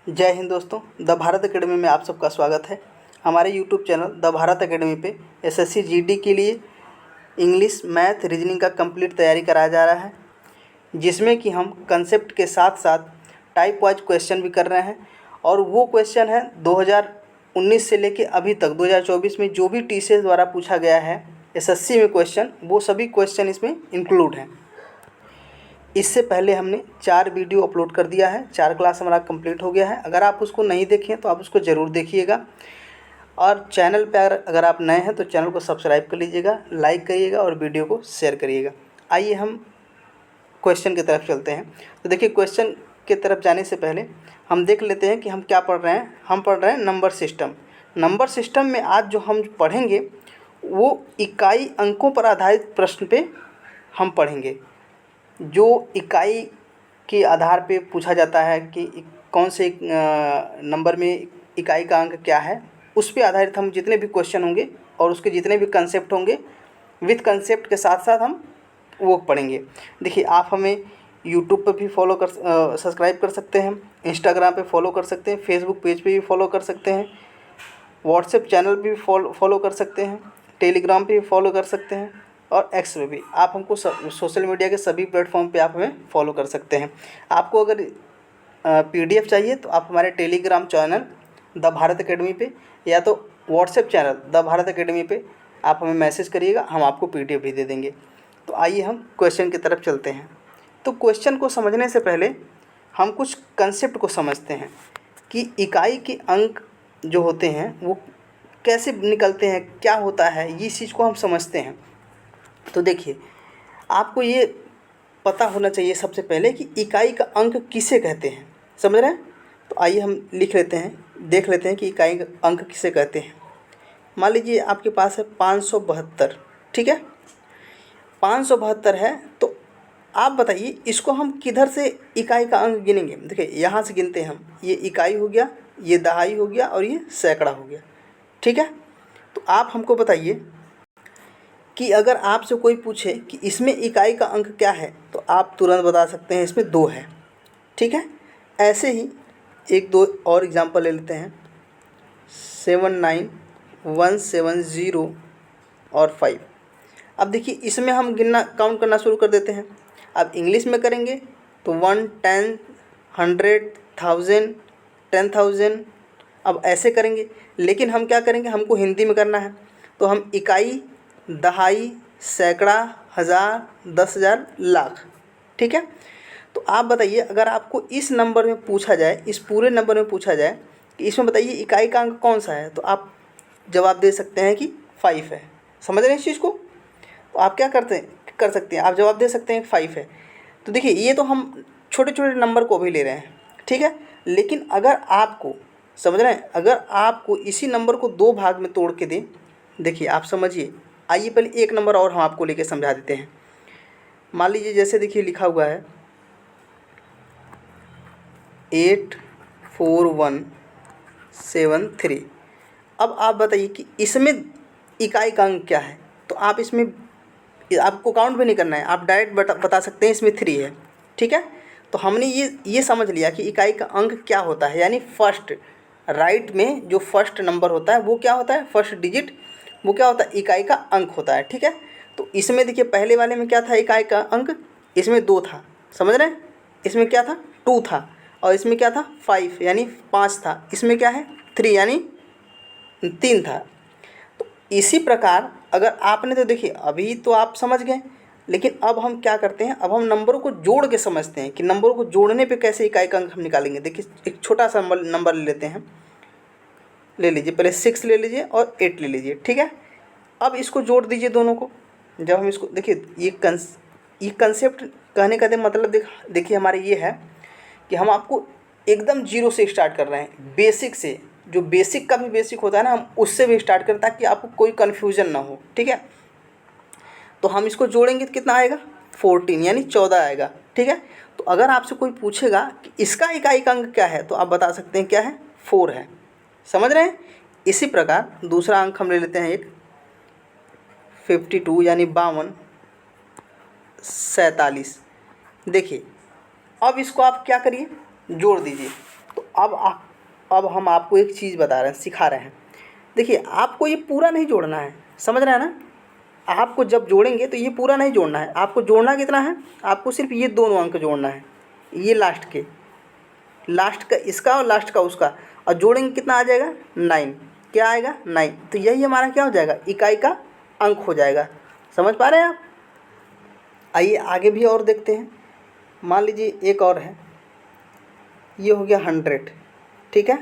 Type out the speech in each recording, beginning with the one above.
जय हिंद दोस्तों, the Bharat academy में आप सबका स्वागत है। हमारे YouTube channel the Bharat academy पे एसएससी जीडी के लिए इंग्लिश, मैथ, रीजनिंग का कंप्लीट तैयारी कराया जा रहा है, जिसमें कि हम कंसेप्ट के साथ साथ टाइप वाइज क्वेश्चन भी कर रहे हैं। और वो क्वेश्चन है 2019 से लेके अभी तक 2024 में जो भी टीसीएस द्वारा पूछा गया है एसएससी में क्वेश्चन, वो सभी क्वेश्चन इसमें इंक्लूड हैं। इससे पहले हमने 4 वीडियो अपलोड कर दिया है, 4 क्लास हमारा कंप्लीट हो गया है। अगर आप उसको नहीं देखें तो आप उसको ज़रूर देखिएगा। और चैनल पर अगर आप नए हैं तो चैनल को सब्सक्राइब कर लीजिएगा, लाइक करिएगा और वीडियो को शेयर करिएगा। आइए हम क्वेश्चन की तरफ चलते हैं। तो देखिए, क्वेश्चन की तरफ जाने से पहले हम देख लेते हैं कि हम क्या पढ़ रहे हैं। हम पढ़ रहे हैं नंबर सिस्टम। नंबर सिस्टम में आज जो हम पढ़ेंगे वो इकाई अंकों पर आधारित प्रश्न पे हम पढ़ेंगे। जो इकाई के आधार पे पूछा जाता है कि कौन से नंबर में इकाई का अंक क्या है, उस पे आधारित हम जितने भी क्वेश्चन होंगे और उसके जितने भी कंसेप्ट होंगे, विथ कंसेप्ट के साथ साथ हम वो पढ़ेंगे। देखिए, आप हमें यूट्यूब पर भी सब्सक्राइब कर सकते हैं, इंस्टाग्राम पे फॉलो कर सकते हैं, फेसबुक पेज पे भी फॉलो कर सकते हैं, व्हाट्सएप चैनल भी फॉलो कर सकते हैं, टेलीग्राम पे भी फॉलो कर सकते हैं और एक्स पे भी। आप हमको सोशल मीडिया के सभी प्लेटफॉर्म पे आप हमें फॉलो कर सकते हैं। आपको अगर पीडीएफ चाहिए तो आप हमारे Telegram channel the Bharat academy पे या तो WhatsApp channel the Bharat academy पे आप हमें मैसेज करिएगा, हम आपको पीडीएफ भी दे देंगे। तो आइए हम क्वेश्चन की तरफ चलते हैं। तो क्वेश्चन को समझने से पहले हम कुछ कंसेप्ट को समझते हैं कि इकाई के अंक जो होते हैं वो कैसे निकलते हैं, क्या होता है, ये चीज़ को हम समझते हैं। तो देखिए, आपको ये पता होना चाहिए सबसे पहले कि इकाई का अंक किसे कहते हैं। समझ रहे हैं? तो आइए हम लिख लेते हैं, देख लेते हैं कि इकाई का अंक किसे कहते हैं। मान लीजिए आपके पास है 572, ठीक है, 572 है। तो आप बताइए इसको हम किधर से इकाई का अंक गिनेंगे। देखिए, यहाँ से गिनते हैं हम। ये इकाई हो गया, ये दहाई हो गया और ये सैकड़ा हो गया, ठीक है। तो आप हमको बताइए कि अगर आपसे कोई पूछे कि इसमें इकाई का अंक क्या है तो आप तुरंत बता सकते हैं इसमें 2 है, ठीक है। ऐसे ही 1-2 और एग्जांपल ले लेते हैं, 79170 और 5। अब देखिए, इसमें हम गिनना काउंट करना शुरू कर देते हैं। अब इंग्लिश में करेंगे तो 1, 10, 100, 1000, 10,000, अब ऐसे करेंगे। लेकिन हम क्या करेंगे, हमको हिंदी में करना है, तो हम इकाई, दहाई, सैकड़ा, हज़ार, 10,000, लाख, ठीक है। तो आप बताइए, अगर आपको इस नंबर में पूछा जाए, इस पूरे नंबर में पूछा जाए कि इसमें बताइए इकाई का अंक कौन सा है, तो आप जवाब दे सकते हैं कि 5 है। समझ रहे हैं इस चीज़ को? तो आप क्या कर सकते हैं, आप जवाब दे सकते हैं 5 है। तो देखिए, ये तो हम छोटे छोटे नंबर को भी ले रहे हैं, ठीक है। लेकिन अगर आपको, समझ रहे हैं, अगर आपको इसी नंबर को 2 भाग में तोड़ के दें, देखिए आप समझिए। आइए पहले एक नंबर और हम आपको लेके समझा देते हैं। मान लीजिए, जैसे देखिए लिखा हुआ है 84173। अब आप बताइए कि इसमें इकाई का अंक क्या है। तो आप इसमें, आपको काउंट भी नहीं करना है, आप डायरेक्ट बता सकते हैं इसमें 3 है, ठीक है। तो हमने ये समझ लिया कि इकाई का अंक क्या होता है, यानी फर्स्ट राइट में जो फर्स्ट नंबर होता है वो क्या होता है, फर्स्ट डिजिट वो क्या होता है, इकाई का अंक होता है, ठीक है। तो इसमें देखिए, पहले वाले में क्या था, इकाई का अंक इसमें 2 था, समझ रहे हैं। इसमें क्या था, 2 था, और इसमें क्या था, 5 यानी 5 था। इसमें क्या है, 3 यानी 3 था। तो इसी प्रकार अगर आपने, तो देखिए अभी तो आप समझ गए, लेकिन अब हम क्या करते हैं, अब हम नंबरों को जोड़ के समझते हैं कि नंबरों को जोड़ने पे कैसे इकाई का अंक हम निकालेंगे। देखिए, एक छोटा सा नंबर ले लेते हैं, ले लीजिए, पहले 6 ले लीजिए और 8 ले लीजिए, ठीक है। अब इसको जोड़ दीजिए दोनों को। जब हम इसको, देखिए ये कंसेप्ट कहने का मतलब देखिए हमारे ये है कि हम आपको एकदम जीरो से स्टार्ट कर रहे हैं, बेसिक से। जो बेसिक का भी बेसिक होता है ना, हम उससे भी स्टार्ट करें ताकि आपको कोई कन्फ्यूजन ना हो, ठीक है। तो हम इसको जोड़ेंगे तो कितना आएगा, 14 यानी 14 आएगा, ठीक है। तो अगर आपसे कोई पूछेगा कि इसका इकाई का अंक क्या है तो आप बता सकते हैं क्या है, 4 है। समझ रहे हैं। इसी प्रकार दूसरा अंक हम ले लेते हैं, एक 52 यानी 52, 47। देखिए, अब इसको आप क्या करिए, जोड़ दीजिए। तो अब हम आपको एक चीज़ बता रहे हैं, सिखा रहे हैं। देखिए आपको ये पूरा नहीं जोड़ना है, समझ रहे हैं ना। आपको जब जोड़ेंगे तो ये पूरा नहीं जोड़ना है, आपको जोड़ना कितना है, आपको सिर्फ ये दोनों अंक जोड़ना है, ये लास्ट का इसका और लास्ट का उसका, और जोड़ेंगे कितना आ जाएगा 9। क्या आएगा 9। तो यही हमारा क्या हो जाएगा, इकाई का अंक हो जाएगा। समझ पा रहे हैं आप। आइए आगे भी और देखते हैं। मान लीजिए एक और है, ये हो गया 100, ठीक है।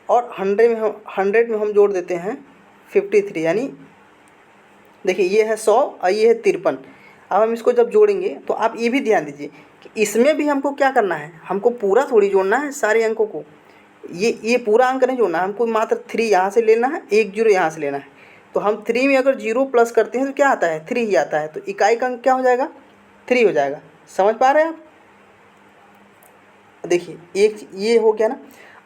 और 100 में हम जोड़ देते हैं 53, यानी देखिए ये है 100 और ये है 53। अब हम इसको जब जोड़ेंगे तो आप ये भी ध्यान दीजिए कि इसमें भी हमको क्या करना है, हमको पूरा थोड़ी जोड़ना है सारे अंकों को। ये पूरा अंक नहीं जोड़ना है, हमको मात्र 3 यहाँ से लेना है, 1 0 यहाँ से लेना है। तो हम 3 में अगर 0 प्लस करते हैं तो क्या आता है, 3 ही आता है। तो इकाई का अंक क्या हो जाएगा, 3 हो जाएगा। समझ पा रहे हैं आप। देखिए एक ये हो गया ना।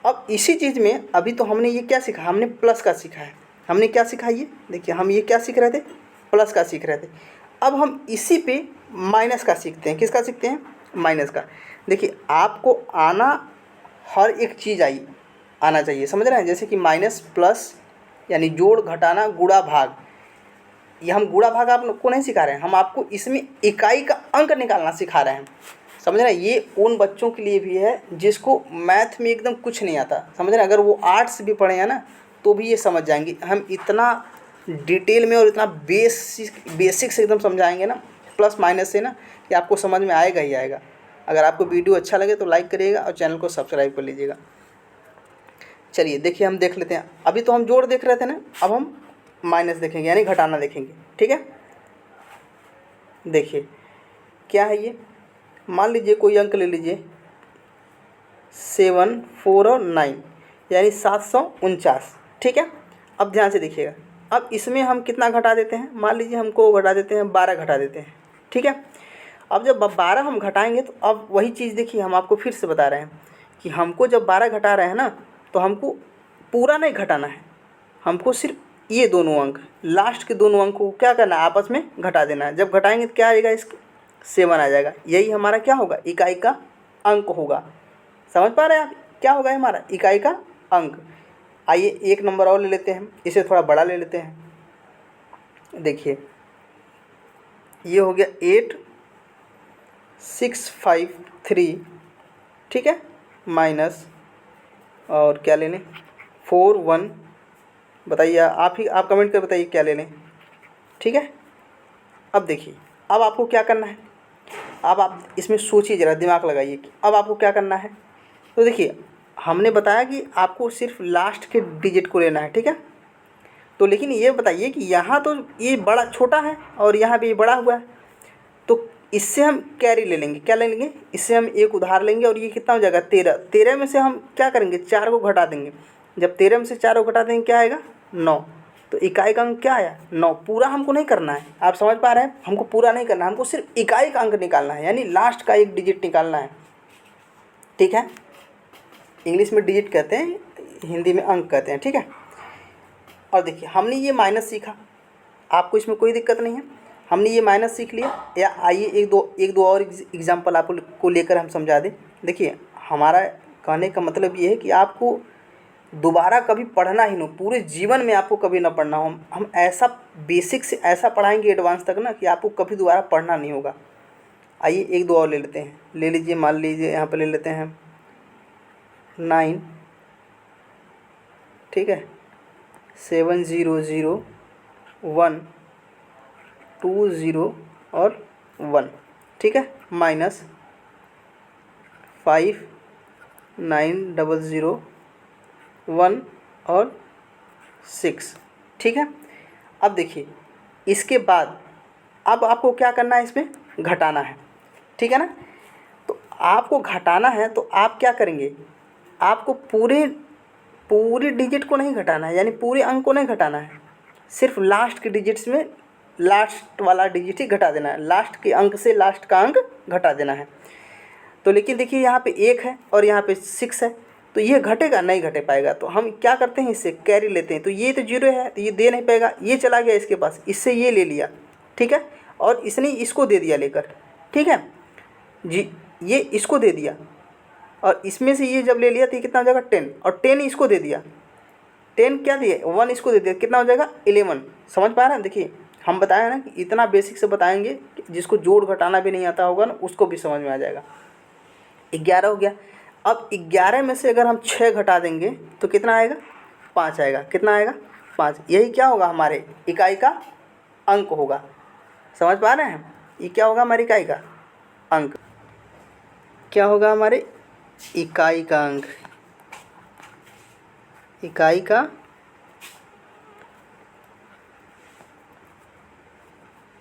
अब इसी चीज़ में अभी तो हमने ये क्या सीखा, हमने प्लस का सीखा है। हमने क्या सीखा, ये देखिए हम ये क्या सीख रहे थे, प्लस का सीख रहे थे। अब हम इसी पे माइनस का सीखते हैं। किसका सीखते हैं, माइनस का। देखिए आपको हर एक चीज़ आना चाहिए, समझ रहे हैं। जैसे कि माइनस प्लस यानी जोड़ घटाना गुणा भाग, ये हम गुणा भाग आपको नहीं सिखा रहे हैं, हम आपको इसमें इकाई का अंक निकालना सिखा रहे हैं। समझ रहे हैं। ये उन बच्चों के लिए भी है जिसको मैथ में एकदम कुछ नहीं आता, समझ रहे हैं। अगर वो आर्ट्स भी पढ़े हैं ना तो भी ये समझ जाएंगे। हम इतना डिटेल में और इतना बेसिक से एकदम समझाएंगे ना प्लस माइनस से ना, कि आपको समझ में आएगा ही आएगा। अगर आपको वीडियो अच्छा लगे तो लाइक करिएगा और चैनल को सब्सक्राइब कर लीजिएगा। चलिए देखिए हम देख लेते हैं। अभी तो हम जोड़ देख रहे थे ना, अब हम माइनस देखेंगे यानी घटाना देखेंगे, ठीक है। देखिए क्या है ये, मान लीजिए कोई अंक ले लीजिए 7 4 और 9 यानी 749, ठीक है। अब ध्यान से देखिएगा, अब इसमें हम कितना घटा देते हैं, मान लीजिए हमको घटा देते हैं 12 घटा देते हैं, ठीक है। अब जब 12 हम घटाएंगे तो अब वही चीज़ देखिए, हम आपको फिर से बता रहे हैं कि हमको जब 12 घटा रहे हैं ना तो हमको पूरा नहीं घटाना है, हमको सिर्फ ये दोनों अंक, लास्ट के दोनों अंक को क्या करना है, आपस में घटा देना है। जब घटाएंगे तो क्या आएगा, इसका 7 आ जाएगा। यही हमारा क्या होगा, इकाई का अंक होगा। समझ पा रहे हैं आप, क्या होगा हमारा इकाई का अंक। आइए एक नंबर और ले लेते हैं, इसे थोड़ा बड़ा ले लेते हैं। देखिए ये हो गया 8653, ठीक है, माइनस और क्या ले लें 41। बताइए आप कमेंट कर बताइए क्या ले लें, ठीक है। अब देखिए अब आपको क्या करना है, अब आप इसमें सोचिए ज़रा, दिमाग लगाइए कि अब आपको क्या करना है। तो देखिए हमने बताया कि आपको सिर्फ लास्ट के डिजिट को लेना है, ठीक है। तो लेकिन ये बताइए कि यहाँ तो ये बड़ा छोटा है और यहाँ भी बड़ा हुआ है, तो इससे हम कैरी ले लेंगे। क्या ले लेंगे, इससे हम एक उधार लेंगे और ये कितना हो जाएगा 13। 13 में से हम क्या करेंगे, 4 को घटा देंगे। जब 13 में से 4 को घटा देंगे क्या आएगा 9। तो इकाई का अंक क्या आया 9। पूरा हमको नहीं करना है, आप समझ पा रहे हैं, हमको पूरा नहीं करना है, हमको सिर्फ इकाई का अंक निकालना है, यानी लास्ट का एक डिजिट निकालना है, ठीक है। इंग्लिश में डिजिट कहते हैं, हिंदी में अंक कहते हैं, ठीक है। और देखिए हमने ये माइनस सीखा, आपको इसमें कोई दिक्कत नहीं है, हमने ये माइनस सीख लिया। या आइए एक दो और एग्जाम्पल आपको लेकर हम समझा दें। देखिए हमारा कहने का मतलब ये है कि आपको दोबारा कभी पढ़ना ही नहीं, पूरे जीवन में आपको कभी ना पढ़ना हो। हम ऐसा बेसिक से ऐसा पढ़ाएंगे एडवांस तक ना कि आपको कभी दोबारा पढ़ना नहीं होगा। आइए एक दो और ले लेते हैं, ले लीजिए, मान लीजिए यहाँ पर ले लेते हैं 9, ठीक है, 7 0 0 1 2 0 और 1, ठीक है, माइनस 5 9 0 0 1 और 6, ठीक है। अब देखिए इसके बाद अब आपको क्या करना है, इसमें घटाना है, ठीक है ना। तो आपको घटाना है तो आप क्या करेंगे, आपको पूरे डिजिट को नहीं घटाना है, यानी पूरे अंक को नहीं घटाना है, सिर्फ लास्ट के डिजिट्स में लास्ट वाला डिजिट ही घटा देना है, लास्ट के अंक से लास्ट का अंक घटा देना है। तो लेकिन देखिए यहाँ पे 1 है और यहाँ पे 6 है, तो ये घटेगा नहीं, घटे पाएगा। तो हम क्या करते हैं, इससे कैरी लेते हैं। तो ये तो 0 है तो ये दे नहीं पाएगा, ये चला गया इसके पास, इससे ये ले लिया, ठीक है, और इसने इसको दे दिया लेकर, ठीक है जी, ये इसको दे दिया और इसमें से ये जब ले लिया तो ये कितना हो जाएगा 10, और 10 इसको दे दिया, 10 क्या दिए 1 इसको दे दिया, कितना हो जाएगा 11। समझ पा रहे हैं? देखिए हम बताया ना कि इतना बेसिक से बताएंगे जिसको जोड़ घटाना भी नहीं आता होगा ना उसको भी समझ में आ जाएगा। 11 हो गया। अब 11 में से अगर हम 6 घटा देंगे तो कितना आएगा 5 आएगा। कितना आएगा 5। यही क्या होगा हमारे इकाई का अंक होगा। समझ पा रहे हैं? ये क्या होगा हमारी इकाई का अंक, क्या होगा हमारे इकाई का अंक, इकाई का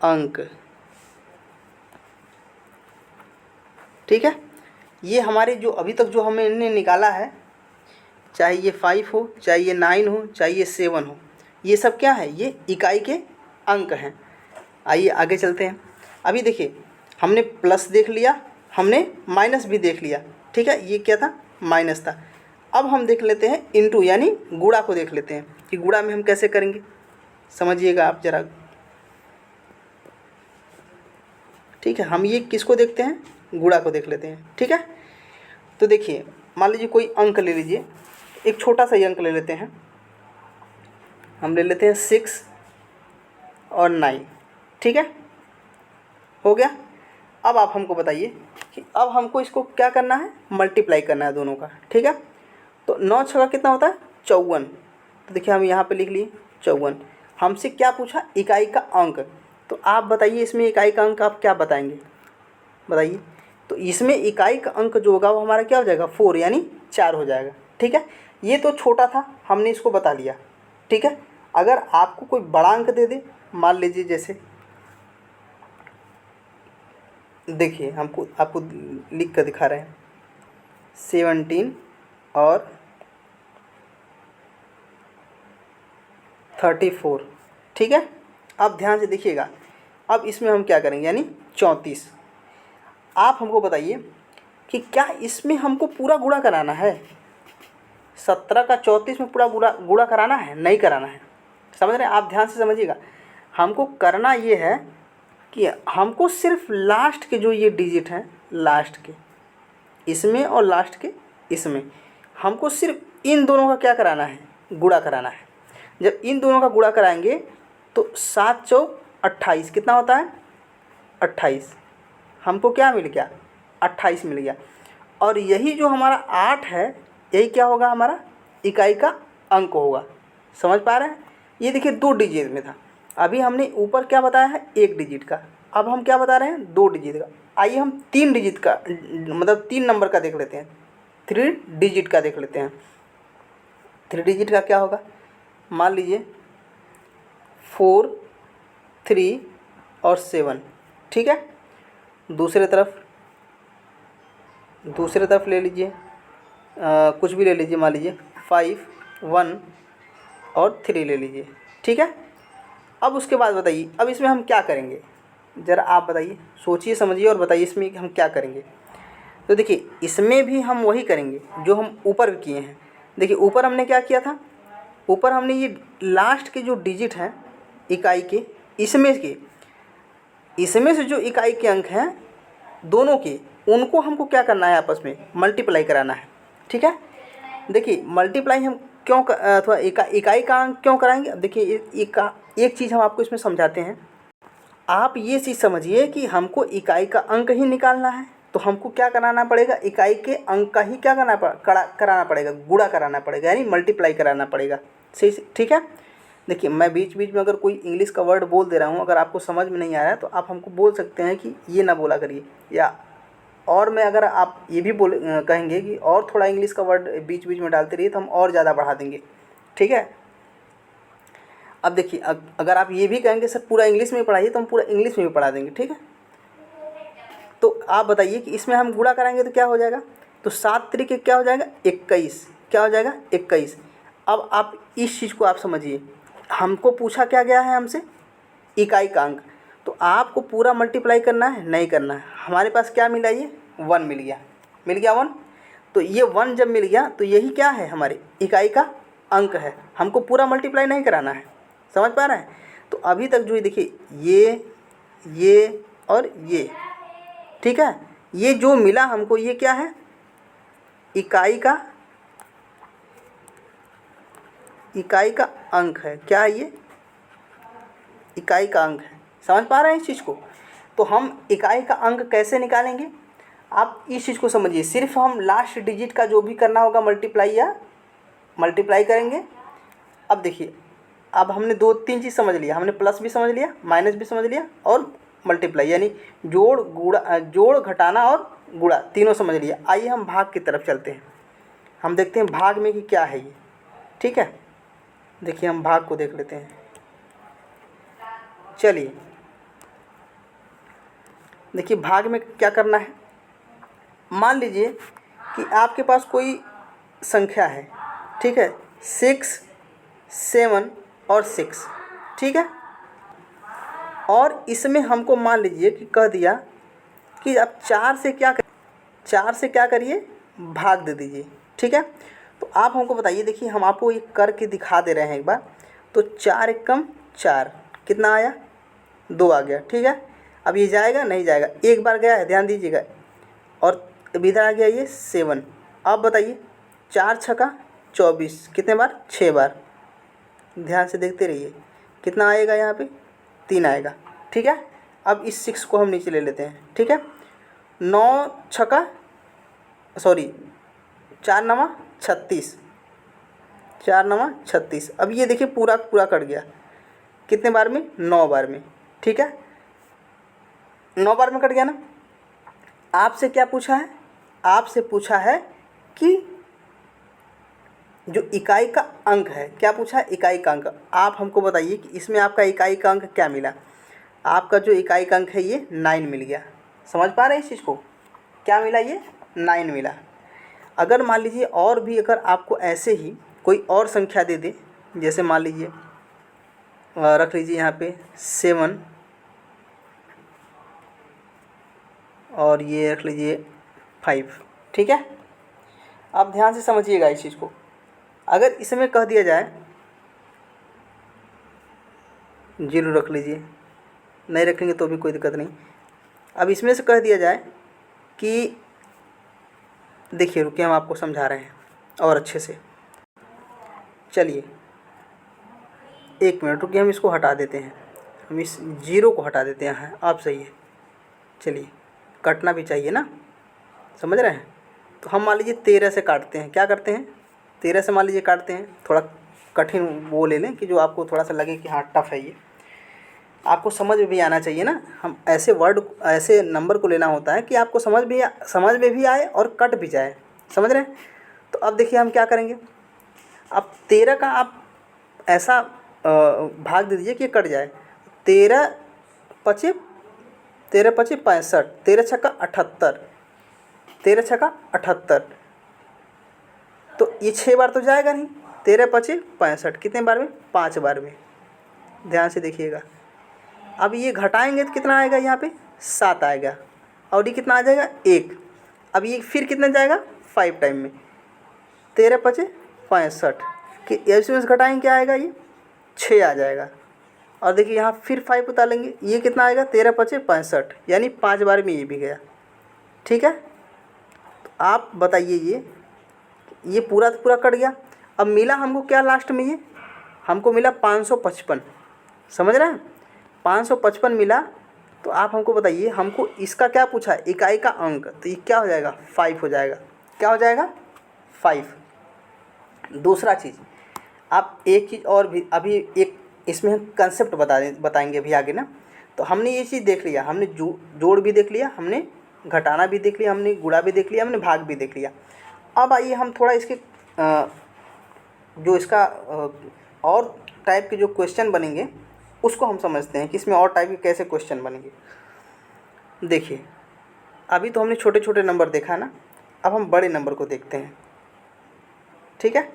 अंक। ठीक है, ये हमारे जो अभी तक जो हमने निकाला है, चाहे ये 5 हो, चाहे ये 9 हो, चाहे ये 7 हो, ये सब क्या है, ये इकाई के अंक हैं। आइए आगे चलते हैं। अभी देखिए हमने प्लस देख लिया, हमने माइनस भी देख लिया। ठीक है, ये क्या था माइनस था। अब हम देख लेते हैं इनटू यानी गुणा को देख लेते हैं कि गुणा में हम कैसे करेंगे। समझिएगा आप ज़रा। ठीक है, हम ये किसको देखते हैं, गुणा को देख लेते हैं। ठीक है, तो देखिए मान लीजिए कोई अंक ले लीजिए, एक छोटा सा ही अंक ले लेते हैं। हम ले लेते हैं 6 और 9। ठीक है, हो गया। अब आप हमको बताइए कि अब हमको इसको क्या करना है, मल्टीप्लाई करना है दोनों का। ठीक है, तो 9 छक्का कितना होता है 54। तो देखिए हम यहाँ पे लिख लिए 54। हमसे क्या पूछा, इकाई का अंक। तो आप बताइए इसमें इकाई का अंक आप क्या बताएंगे, बताइए। तो इसमें इकाई का अंक जो होगा वो हमारा क्या हो जाएगा 4 यानी 4 हो जाएगा। ठीक है, ये तो छोटा था, हमने इसको बता लिया। ठीक है, अगर आपको कोई बड़ा अंक दे दे, मान लीजिए जैसे देखिए हमको आपको लिख कर दिखा रहे हैं 17 और 34। ठीक है, अब ध्यान से देखिएगा। अब इसमें हम क्या करेंगे यानी 34। आप हमको बताइए कि क्या इसमें हमको पूरा गुणा कराना है, 17 का 34 में पूरा गुणा कराना है, नहीं कराना है। समझ रहे हैं आप, ध्यान से समझिएगा। हमको करना ये है कि हमको सिर्फ लास्ट के जो ये डिजिट हैं, लास्ट के इसमें और लास्ट के इसमें, हमको सिर्फ इन दोनों का क्या कराना है, गुणा कराना है। जब इन दोनों का गुणा कराएंगे तो 7 चौक 28 कितना होता है 28। हमको क्या मिल गया 28 मिल गया। और यही जो हमारा 8 है, यही क्या होगा हमारा इकाई का अंक होगा। समझ पा रहे हैं? ये देखिए 2 डिजिट में था, अभी हमने ऊपर क्या बताया है 1 डिजिट का, अब हम क्या बता रहे हैं 2 डिजिट का। आइए हम 3 डिजिट का मतलब 3 नंबर का देख लेते हैं, 3 डिजिट का देख लेते हैं। 3 डिजिट का क्या होगा, मान लीजिए 4, 3 और 7। ठीक है, दूसरे तरफ ले लीजिए, कुछ भी ले लीजिए, मान लीजिए 5, 1 और 3 ले लीजिए। ठीक है, अब उसके बाद बताइए अब इसमें हम क्या करेंगे, ज़रा आप बताइए, सोचिए समझिए और बताइए इसमें हम क्या करेंगे। तो देखिए इसमें भी हम वही करेंगे जो हम ऊपर भी किए हैं। देखिए ऊपर हमने क्या किया था, ऊपर हमने ये लास्ट के जो डिजिट हैं इकाई के, इसमें से जो इकाई के अंक हैं दोनों के, उनको हमको क्या करना है आपस में मल्टीप्लाई कराना है। ठीक है, देखिए मल्टीप्लाई हम क्यों अथवा इकाई का अंक क्यों कराएंगे। अब देखिए एक चीज़ हम आपको इसमें समझाते हैं। आप ये चीज़ समझिए कि हमको इकाई का अंक ही निकालना है, तो हमको क्या कराना पड़ेगा, इकाई के अंक का ही क्या कराना पड़ेगा, गुणा कराना पड़ेगा यानी मल्टीप्लाई कराना पड़ेगा। सही, ठीक है। देखिए मैं बीच बीच में अगर कोई इंग्लिश का वर्ड बोल दे रहा हूँ, अगर आपको समझ में नहीं आ रहा है तो आप हमको बोल सकते हैं कि ये ना बोला करिए, या और मैं अगर आप ये भी कहेंगे कि और थोड़ा इंग्लिश का वर्ड बीच बीच में डालते रहिए तो हम और ज़्यादा बढ़ा देंगे। ठीक है, अब देखिए अगर आप ये भी कहेंगे सर पूरा इंग्लिश में पढ़ाइए तो हम पूरा इंग्लिश में भी पढ़ा देंगे। ठीक है, तो आप बताइए कि इसमें हम गुणा कराएंगे तो क्या हो जाएगा, तो 7 तरीके क्या हो जाएगा 21, क्या हो जाएगा 21। अब आप इस चीज़ को आप समझिए, हमको पूछा क्या गया है हमसे, इकाई का अंक, तो आपको पूरा मल्टीप्लाई करना है नहीं करना है। हमारे पास क्या मिला, ये 1 मिल गया 1। तो ये 1 जब मिल गया तो यही क्या है हमारे इकाई का अंक है, हमको पूरा मल्टीप्लाई नहीं कराना है। समझ पा रहे हैं? तो अभी तक जो देखिए ये और ये, ठीक है, ये जो मिला हमको ये क्या है इकाई का अंक है। क्या है ये? इकाई का अंक है। समझ पा रहे हैं इस चीज़ को? तो हम इकाई का अंक कैसे निकालेंगे, आप इस चीज़ को समझिए। सिर्फ हम लास्ट डिजिट का जो भी करना होगा मल्टीप्लाई करेंगे। अब देखिए, अब हमने 2-3 चीज़ समझ लिया। हमने प्लस भी समझ लिया, माइनस भी समझ लिया और मल्टीप्लाई यानी जोड़, घटाना और गुणा तीनों समझ लिया। आइए हम भाग की तरफ चलते हैं। हम देखते हैं भाग में कि क्या है ये। ठीक है, देखिए हम भाग को देख लेते हैं। चलिए देखिए भाग में क्या करना है। मान लीजिए कि आपके पास कोई संख्या है, ठीक है, 6, 7 और 6, ठीक है। और इसमें हमको मान लीजिए कि कह दिया कि अब 4 से क्या करिए, भाग दे दीजिए। ठीक है, तो आप हमको बताइए। देखिए हम आपको ये करके दिखा दे रहे हैं एक बार। तो 4 एकम 4, कितना आया? 2 आ गया। ठीक है, अब ये जाएगा नहीं जाएगा, एक बार गया है, ध्यान दीजिएगा। और इधर आ गया ये 7। अब बताइए 4 छक्का 24, कितने बार? 6 बार। ध्यान से देखते रहिए कितना आएगा, यहाँ पे 3 आएगा। ठीक है, अब इस 6 को हम नीचे ले लेते हैं। ठीक है, 4 9 36, 4 9 36। अब ये देखिए पूरा पूरा कट गया। कितने बार में? 9 बार में। ठीक है, 9 बार में कट गया ना। आपसे क्या पूछा है? आपसे पूछा है कि जो इकाई का अंक है, क्या पूछा है? इकाई का अंक। आप हमको बताइए कि इसमें आपका इकाई का अंक क्या मिला। आपका जो इकाई का अंक है ये 9 मिल गया। समझ पा रहे हैं इस चीज़ को? क्या मिला? ये 9 मिला। अगर मान लीजिए और भी अगर आपको ऐसे ही कोई और संख्या दे दे, जैसे मान लीजिए रख लीजिए यहाँ पे 7 और ये रख लीजिए 5। ठीक है, आप ध्यान से समझिएगा इस चीज़ को। अगर इसमें कह दिया जाए 0 रख लीजिए, नहीं रखेंगे तो भी कोई दिक्कत नहीं। अब इसमें से कह दिया जाए कि देखिए, रुकिए हम आपको समझा रहे हैं और अच्छे से। चलिए 1 मिनट रुकिए, हम इसको हटा देते हैं। हम इस 0 को हटा देते हैं। आप सही है, चलिए कटना भी चाहिए ना, समझ रहे हैं। तो हम मान लीजिए 13 से काटते हैं। क्या करते हैं? 13 से मान लीजिए काटते हैं। थोड़ा कठिन वो ले लें कि जो आपको थोड़ा सा लगे कि हाँ टफ है ये, आपको समझ में भी आना चाहिए ना। हम ऐसे नंबर को लेना होता है कि आपको समझ में भी आए और कट भी जाए। समझ रहे हैं? तो अब देखिए हम क्या करेंगे। अब 13 का आप ऐसा भाग दे दीजिए कि ये कट जाए। 13 पचे 65, 13 छक्का 78, 13 छक्का 78। तो ये 6 बार तो जाएगा नहीं। 13 पचे 65, कितने बार में? 5 बार में। ध्यान से देखिएगा। अब ये घटाएंगे तो कितना आएगा? यहाँ पे 7 आएगा। और ये कितना आ जाएगा? 1। अब ये फिर कितना जाएगा? 5 टाइम में। 13 पचे 65 कि इसमें से घटाएंगे क्या आएगा? ये 6 आ जाएगा। और देखिए यहाँ फिर 5 उतारेंगे, ये कितना आएगा? 13 पचे 65, यानी 5 बार में ये भी गया। ठीक है, तो आप बताइए ये पूरा तो पूरा कट गया। अब मिला हमको क्या लास्ट में? ये हमको मिला 555। समझ रहे हैं? 555 मिला। तो आप हमको बताइए, हमको इसका क्या पूछा है? इकाई का अंक। तो ये क्या हो जाएगा? 5 हो जाएगा। क्या हो जाएगा? 5। दूसरा चीज़, आप एक चीज़ और भी अभी एक इसमें हम कंसेप्ट बताएंगे अभी आगे ना। तो हमने ये चीज़ देख लिया, हमने जोड़ भी देख लिया, हमने घटाना भी देख लिया, हमने गुणा भी देख लिया, हमने भाग भी देख लिया। अब आइए हम थोड़ा इसके जो इसका और टाइप के जो क्वेश्चन बनेंगे उसको हम समझते हैं कि इसमें और टाइप के कैसे क्वेश्चन बनेंगे। देखिए अभी तो हमने छोटे छोटे नंबर देखा ना, अब हम बड़े नंबर को देखते हैं। ठीक है,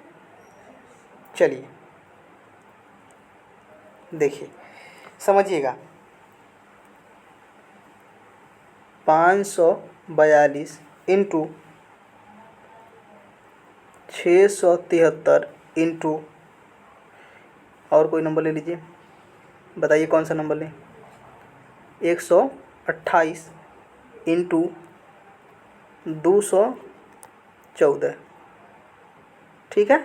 चलिए देखिए समझिएगा। 542 इंटू 673 इंटू, और कोई नंबर ले लीजिए, बताइए कौन सा नंबर लें। 128 इंटू 254 14। ठीक है,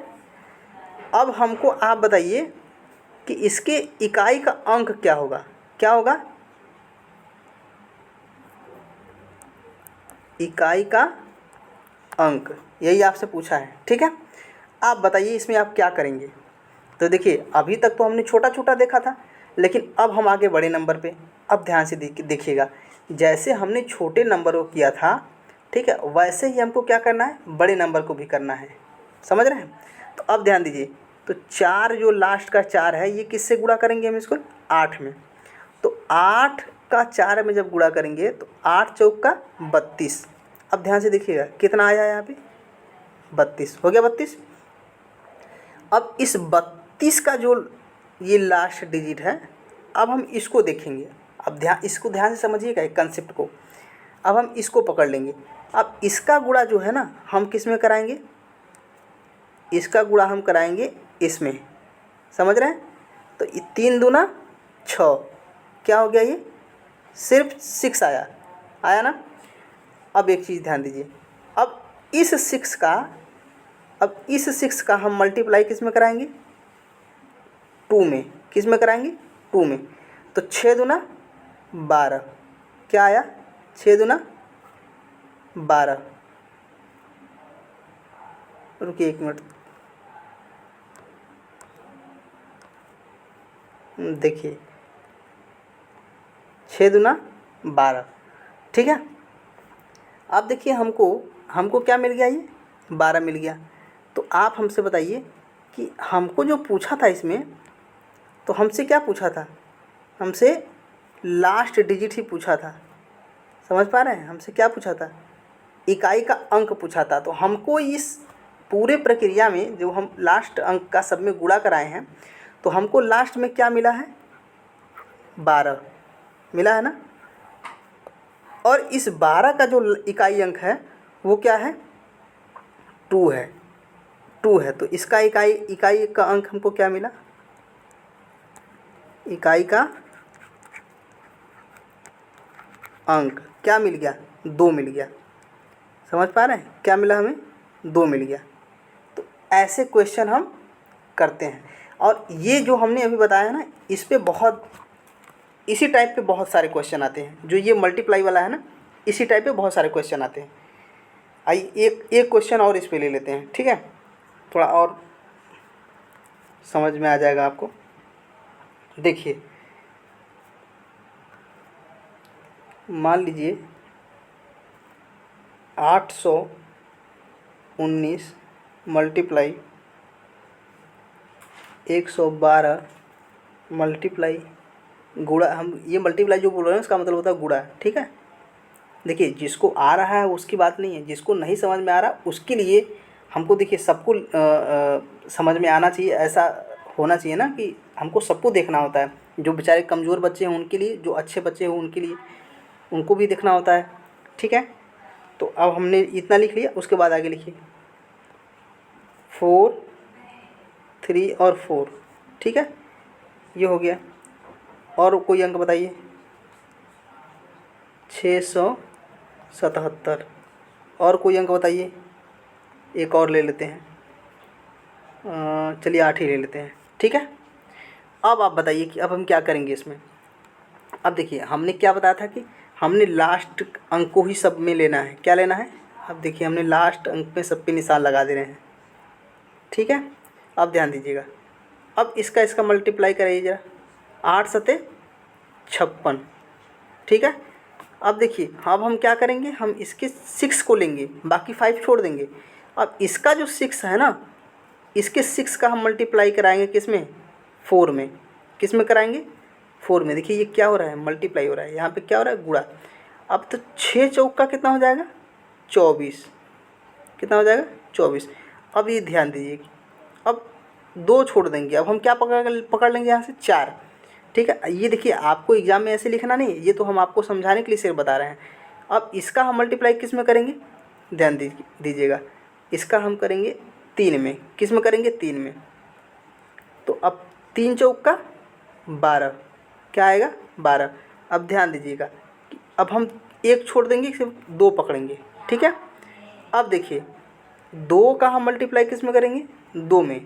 अब हमको आप बताइए कि इसके इकाई का अंक क्या होगा। क्या होगा? इकाई का अंक, यही आपसे पूछा है। ठीक है, आप बताइए इसमें आप क्या करेंगे। तो देखिए अभी तक तो हमने छोटा छोटा देखा था, लेकिन अब हम आगे बड़े नंबर पे। अब ध्यान से देखिएगा, जैसे हमने छोटे नंबर को किया था, ठीक है, वैसे ही हमको क्या करना है, बड़े नंबर को भी करना है। समझ रहे हैं? तो अब ध्यान दीजिए, तो 4 जो लास्ट का 4 है, ये किससे गुणा करेंगे हम इसको? 8 में। तो 8 का 4 में जब गुणा करेंगे तो 8 चौक का 32। अब ध्यान से देखिएगा कितना आया यहाँ पे, 32 हो गया। 32। अब इस 32 का जो ये लास्ट डिजिट है, अब हम इसको देखेंगे। अब इसको ध्यान से समझिएगा एक कंसेप्ट को। अब हम इसको पकड़ लेंगे। अब इसका गुणा जो है ना, हम किस में कराएंगे? इसका गुणा हम कराएंगे इसमें। समझ रहे हैं? तो 3 दूना 6, क्या हो गया ये? सिर्फ 6 आया ना। अब एक चीज़ ध्यान दीजिए, अब इस 6 का हम मल्टीप्लाई किस में कराएंगे? 2 में। किस में कराएंगे? 2 में। तो 6 दूना 12, क्या आया? 6 दूना 12। रुकिए 1 मिनट, देखिए 6 दूना 12। ठीक है, अब देखिए हमको क्या मिल गया? ये 12 मिल गया। तो आप हमसे बताइए कि हमको जो पूछा था इसमें, तो हमसे क्या पूछा था? हमसे लास्ट डिजिट ही पूछा था। समझ पा रहे हैं? हमसे क्या पूछा था? इकाई का अंक पूछा था। तो हमको इस पूरे प्रक्रिया में जो हम लास्ट अंक का सब में गुणा कराए हैं, तो हमको लास्ट में क्या मिला है? 12 मिला है ना। और इस 12 का जो इकाई अंक है वो क्या है? 2 है। 2 है, तो इसका इकाई का अंक हमको क्या मिला? इकाई का अंक क्या मिल गया? 2 मिल गया। समझ पा रहे हैं? क्या मिला हमें? 2 मिल गया। तो ऐसे क्वेश्चन हम करते हैं। और ये जो हमने अभी बताया ना, इस पे बहुत इसी टाइप पे बहुत सारे क्वेश्चन आते हैं। जो ये मल्टीप्लाई वाला है ना, इसी टाइप पे बहुत सारे क्वेश्चन आते हैं। आइए एक क्वेश्चन और इस पे ले लेते हैं। ठीक है, थोड़ा और समझ में आ जाएगा आपको। देखिए मान लीजिए 819 मल्टीप्लाई 112 मल्टीप्लाई गुणा, हम ये मल्टीप्लाई जो बोल रहे हैं उसका मतलब होता है गुणा। ठीक है, देखिए जिसको आ रहा है उसकी बात नहीं है, जिसको नहीं समझ में आ रहा उसके लिए हमको देखिए सबको समझ में आना चाहिए। ऐसा होना चाहिए ना कि हमको सबको देखना होता है। जो बेचारे कमज़ोर बच्चे हैं उनके लिए, जो अच्छे बच्चे हैं उनके लिए, उनको भी देखना होता है। ठीक है, तो अब हमने इतना लिख लिया, उसके बाद आगे लिखिए 4, 3 और 4। ठीक है, ये हो गया। और कोई अंक बताइए? 677। और कोई अंक बताइए? एक और ले लेते हैं, चलिए 8 ही ले लेते हैं। ठीक है, अब आप बताइए कि अब हम क्या करेंगे इसमें। अब देखिए हमने क्या बताया था कि हमने लास्ट अंक को ही सब में लेना है। क्या लेना है? अब देखिए हमने लास्ट अंक में सब पे निशान लगा दे रहे हैं। ठीक है, अब ध्यान दीजिएगा, अब इसका मल्टीप्लाई कराइए जरा। 8 सते 56। ठीक है, अब देखिए अब हम क्या करेंगे, हम इसके 6 को लेंगे, बाकी 5 छोड़ देंगे। अब इसका जो 6 है ना, इसके 6 का हम मल्टीप्लाई कराएंगे किस में? 4 में। किस में कराएंगे? 4 में। देखिए ये क्या हो रहा है? मल्टीप्लाई हो रहा है। यहाँ पे क्या हो रहा है? गुणा। अब तो 6 चौक का कितना हो जाएगा? 24। कितना हो जाएगा? 24। अब ये ध्यान दीजिए, अब 2 छोड़ देंगे। अब हम क्या पकड़ लेंगे यहाँ से? 4। ठीक है, ये देखिए आपको एग्जाम में ऐसे लिखना नहीं है, ये तो हम आपको समझाने के लिए सिर्फ बता रहे हैं। अब इसका हम मल्टीप्लाई किस में करेंगे? ध्यान दीजिएगा, इसका हम करेंगे 3 में। किस में करेंगे? 3 में। तो अब 3 चौक का 12, क्या आएगा? 12। अब ध्यान दीजिएगा अब हम 1 छोड़ देंगे, सिर्फ 2 पकड़ेंगे। ठीक है, अब देखिए 2 का हम मल्टीप्लाई किस में करेंगे, 2 में,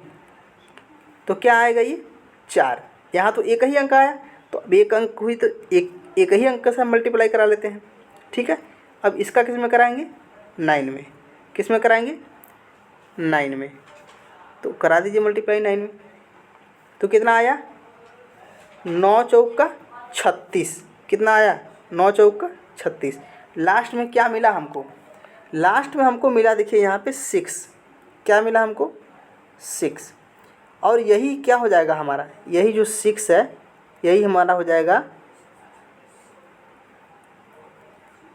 तो क्या आएगा ये 4। यहाँ तो एक ही अंक आया, तो अब एक अंक हुई तो एक ही अंक से हम मल्टीप्लाई करा लेते हैं, ठीक है। अब इसका किस में कराएंगे, 9 में। किस में कराएंगे, 9 में। तो करा दीजिए मल्टीप्लाई 9 में, तो कितना आया, 9 चौका 36। कितना आया, 9 चौका 36। लास्ट में क्या मिला हमको, लास्ट में हमको मिला, देखिए यहाँ पे 6। क्या मिला हमको, 6। और यही क्या हो जाएगा हमारा, यही जो 6 है यही हमारा हो जाएगा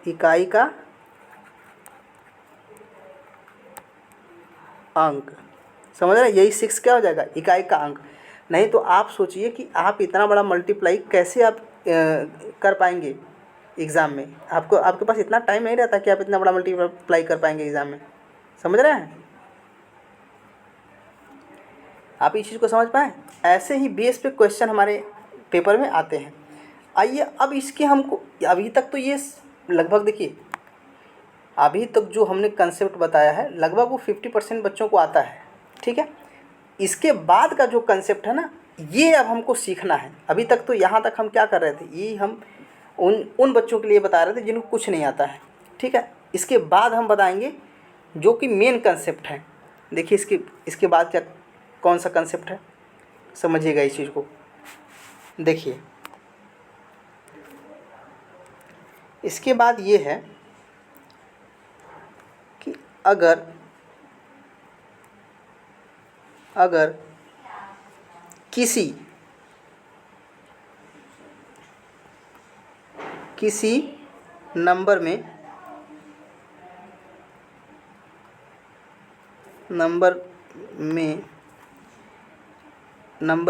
इकाई का अंक। समझ रहे हैं, यही 6 क्या हो जाएगा, इकाई का अंक। नहीं तो आप सोचिए कि आप इतना बड़ा मल्टीप्लाई कैसे आप कर पाएंगे एग्ज़ाम में। आपके पास इतना टाइम नहीं रहता कि आप इतना बड़ा मल्टीप्लाई कर पाएंगे एग्ज़ाम में। समझ रहे हैं, आप इस चीज़ को समझ पाएँ। ऐसे ही बेस पे क्वेश्चन हमारे पेपर में आते हैं। आइए अब इसके हमको, अभी तक तो ये लगभग देखिए, अभी तक जो हमने कंसेप्ट बताया है लगभग वो 50% बच्चों को आता है, ठीक है। इसके बाद का जो कंसेप्ट है ना, ये अब हमको सीखना है। अभी तक तो यहाँ तक हम क्या कर रहे थे, ये हम उन बच्चों के लिए बता रहे थे जिनको कुछ नहीं आता है, ठीक है। इसके बाद हम बताएंगे जो कि मेन कंसेप्ट है। देखिए इसके बाद क्या, कौन सा कंसेप्ट है, समझिएगा इस चीज़ को। देखिए इसके बाद ये है कि अगर किसी नंबर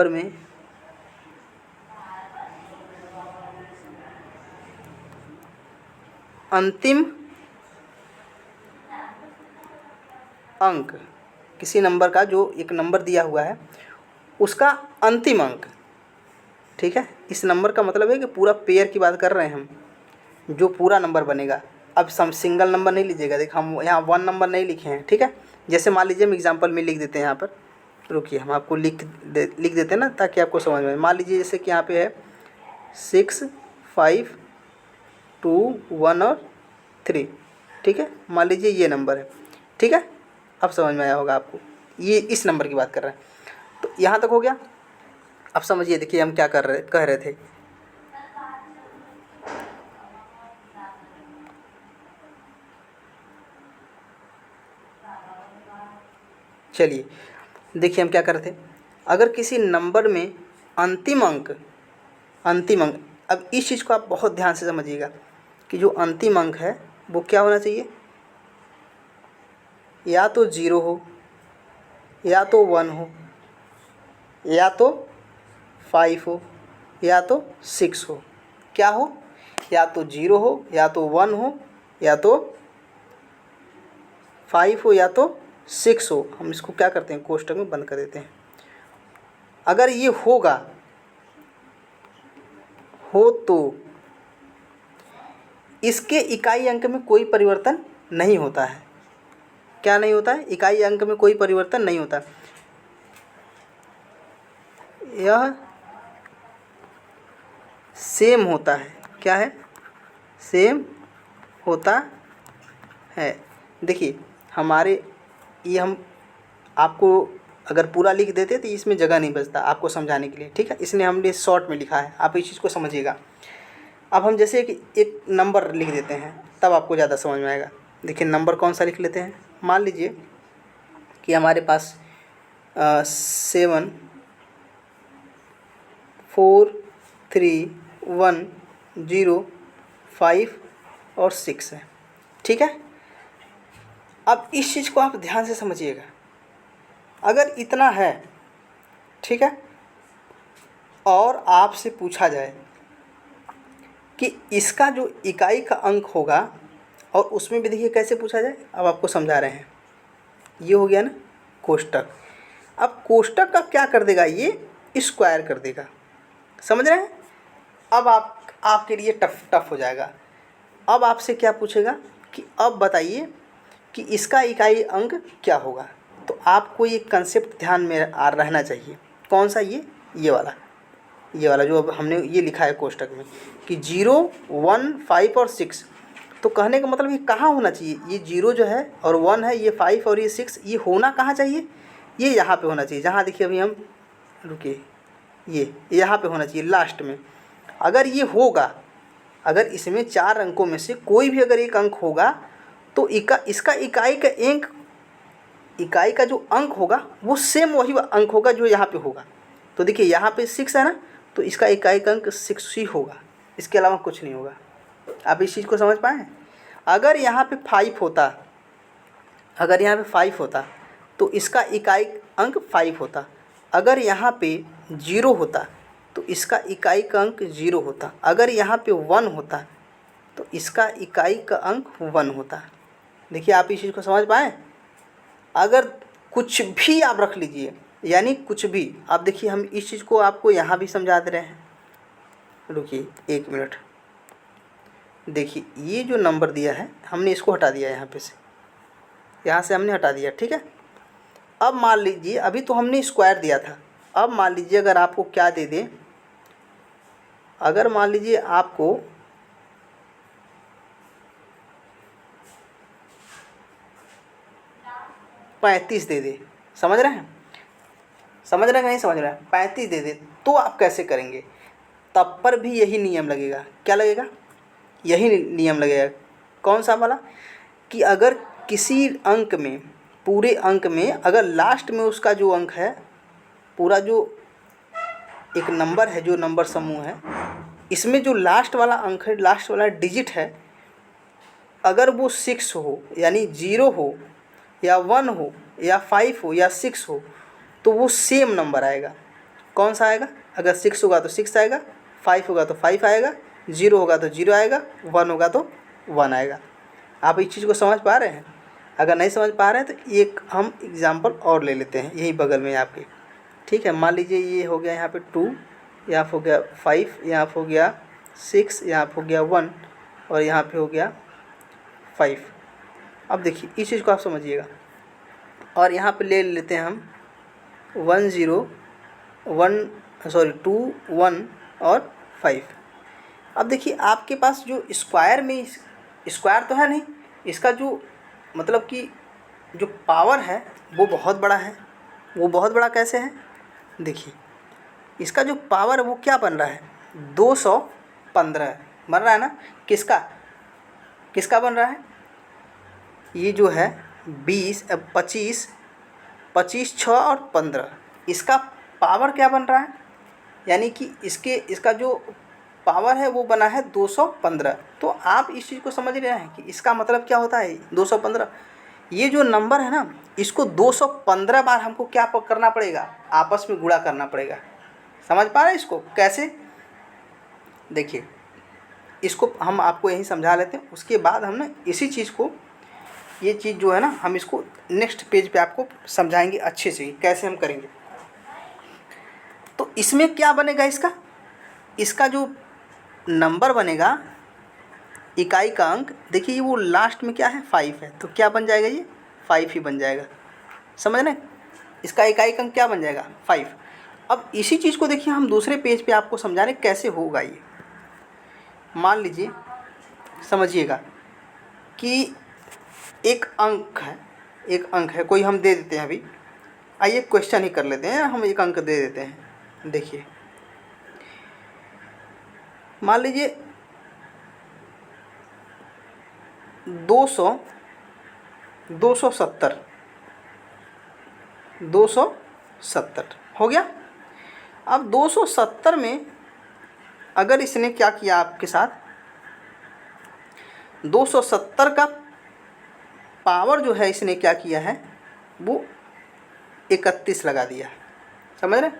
में अंतिम अंक, किसी नंबर का जो एक नंबर दिया हुआ है उसका अंतिम अंक, ठीक है। इस नंबर का मतलब है कि पूरा पेयर की बात कर रहे हैं हम, जो पूरा नंबर बनेगा। अब सिंगल नंबर नहीं लीजिएगा, देखो हम यहाँ 1 नंबर नहीं लिखे हैं, ठीक है। जैसे मान लीजिए हम एग्जांपल में लिख देते हैं यहाँ पर, रुकिए हम आपको लिख देते हैं ना ताकि आपको समझ में। मान लीजिए जैसे कि यहाँ पे है 6, 5, 2, 1 और 3, ठीक है। मान लीजिए ये नंबर है, ठीक है। अब समझ में आया होगा आपको, ये इस नंबर की बात कर रहे हैं। तो यहाँ तक हो गया। अब समझिए, देखिए हम क्या कह रहे थे। चलिए देखिए हम क्या कर रहे थे, अगर किसी नंबर में अंतिम अंक, अब इस चीज़ को आप बहुत ध्यान से समझिएगा कि जो अंतिम अंक है वो क्या होना चाहिए, या तो 0 हो, या तो 1 हो, या तो 5 हो, या तो 6 हो। क्या हो, या तो 0 हो, या तो 1 हो, या तो 5 हो, या तो 6 हो। हम इसको क्या करते हैं, कोष्टक में बंद कर देते हैं। अगर ये हो तो इसके इकाई अंक में कोई परिवर्तन नहीं होता है। क्या नहीं होता है, इकाई अंक में कोई परिवर्तन नहीं होता। यह सेम होता है। क्या है, सेम होता है। देखिए हमारे ये हम आपको अगर पूरा लिख देते तो इसमें जगह नहीं बचता आपको समझाने के लिए, ठीक है। इसलिए हमने शॉर्ट में लिखा है, आप इस चीज़ को समझिएगा। अब हम जैसे कि एक नंबर लिख देते हैं तब आपको ज़्यादा समझ में आएगा। देखिए नंबर कौन सा लिख लेते हैं। मान लीजिए कि हमारे पास 7, 4, 3, 1, 0, 5 और 6 है, ठीक है। अब इस चीज़ को आप ध्यान से समझिएगा। अगर इतना है, ठीक है, और आपसे पूछा जाए कि इसका जो इकाई का अंक होगा, और उसमें भी देखिए कैसे पूछा जाए, अब आपको समझा रहे हैं। ये हो गया ना कोष्टक। अब कोष्टक का क्या कर देगा, ये स्क्वायर कर देगा। समझ रहे हैं। अब आपके लिए टफ हो जाएगा। अब आपसे क्या पूछेगा कि अब बताइए कि इसका इकाई अंक क्या होगा। तो आपको ये कंसेप्ट ध्यान में रहना चाहिए। कौन सा? ये वाला जो अब हमने ये लिखा है कोष्टक में कि 0, 1, 5 और 6। तो कहने का मतलब ये कहाँ होना चाहिए? ये 0 जो है और 1 है, ये 5 और ये 6, ये होना कहाँ चाहिए? ये यहाँ पे होना चाहिए। जहाँ देखिए अभी हम रुकिए, ये यहाँ पे होना चाहिए लास्ट में। अगर ये होगा, अगर इसमें 4 अंकों में से कोई भी अगर एक अंक होगा तो इसका इकाई का जो अंक होगा वो सेम वही अंक होगा जो यहाँ पे होगा। तो देखिए यहाँ पे 6 है ना, तो इसका इकाई का अंक 6 ही होगा, इसके अलावा कुछ नहीं होगा। आप इस चीज़ को समझ पाए? अगर यहाँ पे 5 होता, अगर यहाँ पे 5 होता तो इसका इकाई अंक 5 होता। अगर यहाँ पे 0 होता तो इसका इकाई का अंक 0 होता। अगर यहाँ पे 1 होता तो इसका इकाई का अंक 1 होता। देखिए आप इस चीज़ को समझ पाए? अगर कुछ भी आप रख लीजिए, यानी कुछ भी। आप देखिए हम इस चीज़ को आपको यहाँ भी समझा दे रहे हैं। रुकिए 1 मिनट। देखिए ये जो नंबर दिया है हमने इसको हटा दिया यहाँ पे से, यहाँ से हमने हटा दिया, ठीक है। अब मान लीजिए अभी तो हमने स्क्वायर दिया था, अब मान लीजिए अगर आपको क्या दे दें, अगर मान लीजिए आपको 35 दे दे, समझ रहे हैं? समझ रहे हैं कि नहीं समझ रहे हैं? 35 दे दे तो आप कैसे करेंगे? तब पर भी यही नियम लगेगा। क्या लगेगा? यही नियम लगेगा। कौन सा वाला? कि अगर किसी अंक में, पूरे अंक में अगर लास्ट में उसका जो अंक है, पूरा जो एक नंबर है, जो नंबर समूह है, इसमें जो लास्ट वाला अंक है, लास्ट वाला डिजिट है, अगर वो 6 हो, यानी 0 हो या 1 हो या 5 हो या 6 हो, तो वो सेम नंबर आएगा। कौन सा आएगा? अगर 6 होगा तो 6 आएगा, 5 होगा तो 5 आएगा, 0 होगा तो 0 आएगा, 1 होगा तो 1 आएगा। आप इस चीज़ को समझ पा रहे हैं? अगर नहीं समझ पा रहे हैं तो एक हम एग्जांपल और ले लेते हैं यही बगल में आपके, ठीक है। मान लीजिए ये हो गया यहाँ पे 2, यहाँ पे हो गया 5, यहाँ पे हो गया 6, यहाँ पे हो गया 1 और यहाँ पे हो गया 5। अब देखिए इस चीज़ को आप समझिएगा। और यहाँ पे ले लेते हैं हम 2, 1 और 5। अब देखिए आपके पास जो स्क्वायर में, स्क्वायर तो है नहीं, इसका जो मतलब कि जो पावर है वो बहुत बड़ा है। वो बहुत बड़ा कैसे है? देखिए इसका जो पावर है वो क्या बन रहा है? 215 बन रहा है ना। किसका किसका बन रहा है? ये जो है 25, 25, 6 और 15, इसका पावर क्या बन रहा है? यानी कि इसका जो पावर है वो बना है 215। तो आप इस चीज़ को समझ रहे हैं कि इसका मतलब क्या होता है 215। ये जो नंबर है ना, इसको 215 बार हमको क्या करना पड़ेगा? आपस में गुणा करना पड़ेगा। समझ पा रहे हैं इसको कैसे? देखिए इसको हम आपको यही समझा लेते हैं, उसके बाद हम ना इसी चीज़ को, ये चीज़ जो है ना, हम इसको नेक्स्ट पेज पे आपको समझाएंगे अच्छे से कैसे हम करेंगे। तो इसमें क्या बनेगा? इसका जो नंबर बनेगा, इकाई का अंक, देखिए वो लास्ट में क्या है? 5 है, तो क्या बन जाएगा? ये 5 ही बन जाएगा। समझ रहे? इसका इकाई का अंक क्या बन जाएगा? 5। अब इसी चीज़ को देखिए हम दूसरे पेज पे आपको समझा रहे कैसे होगा ये। मान लीजिए, समझिएगा कि एक अंक है, कोई हम दे देते हैं। अभी आइए क्वेश्चन ही कर लेते हैं, हम एक अंक दे देते हैं। देखिए मान लीजिए 270 हो गया। अब 270 में अगर इसने क्या किया आपके साथ, 270 का पावर जो है इसने क्या किया है, वो 31 लगा दिया। समझ रहे?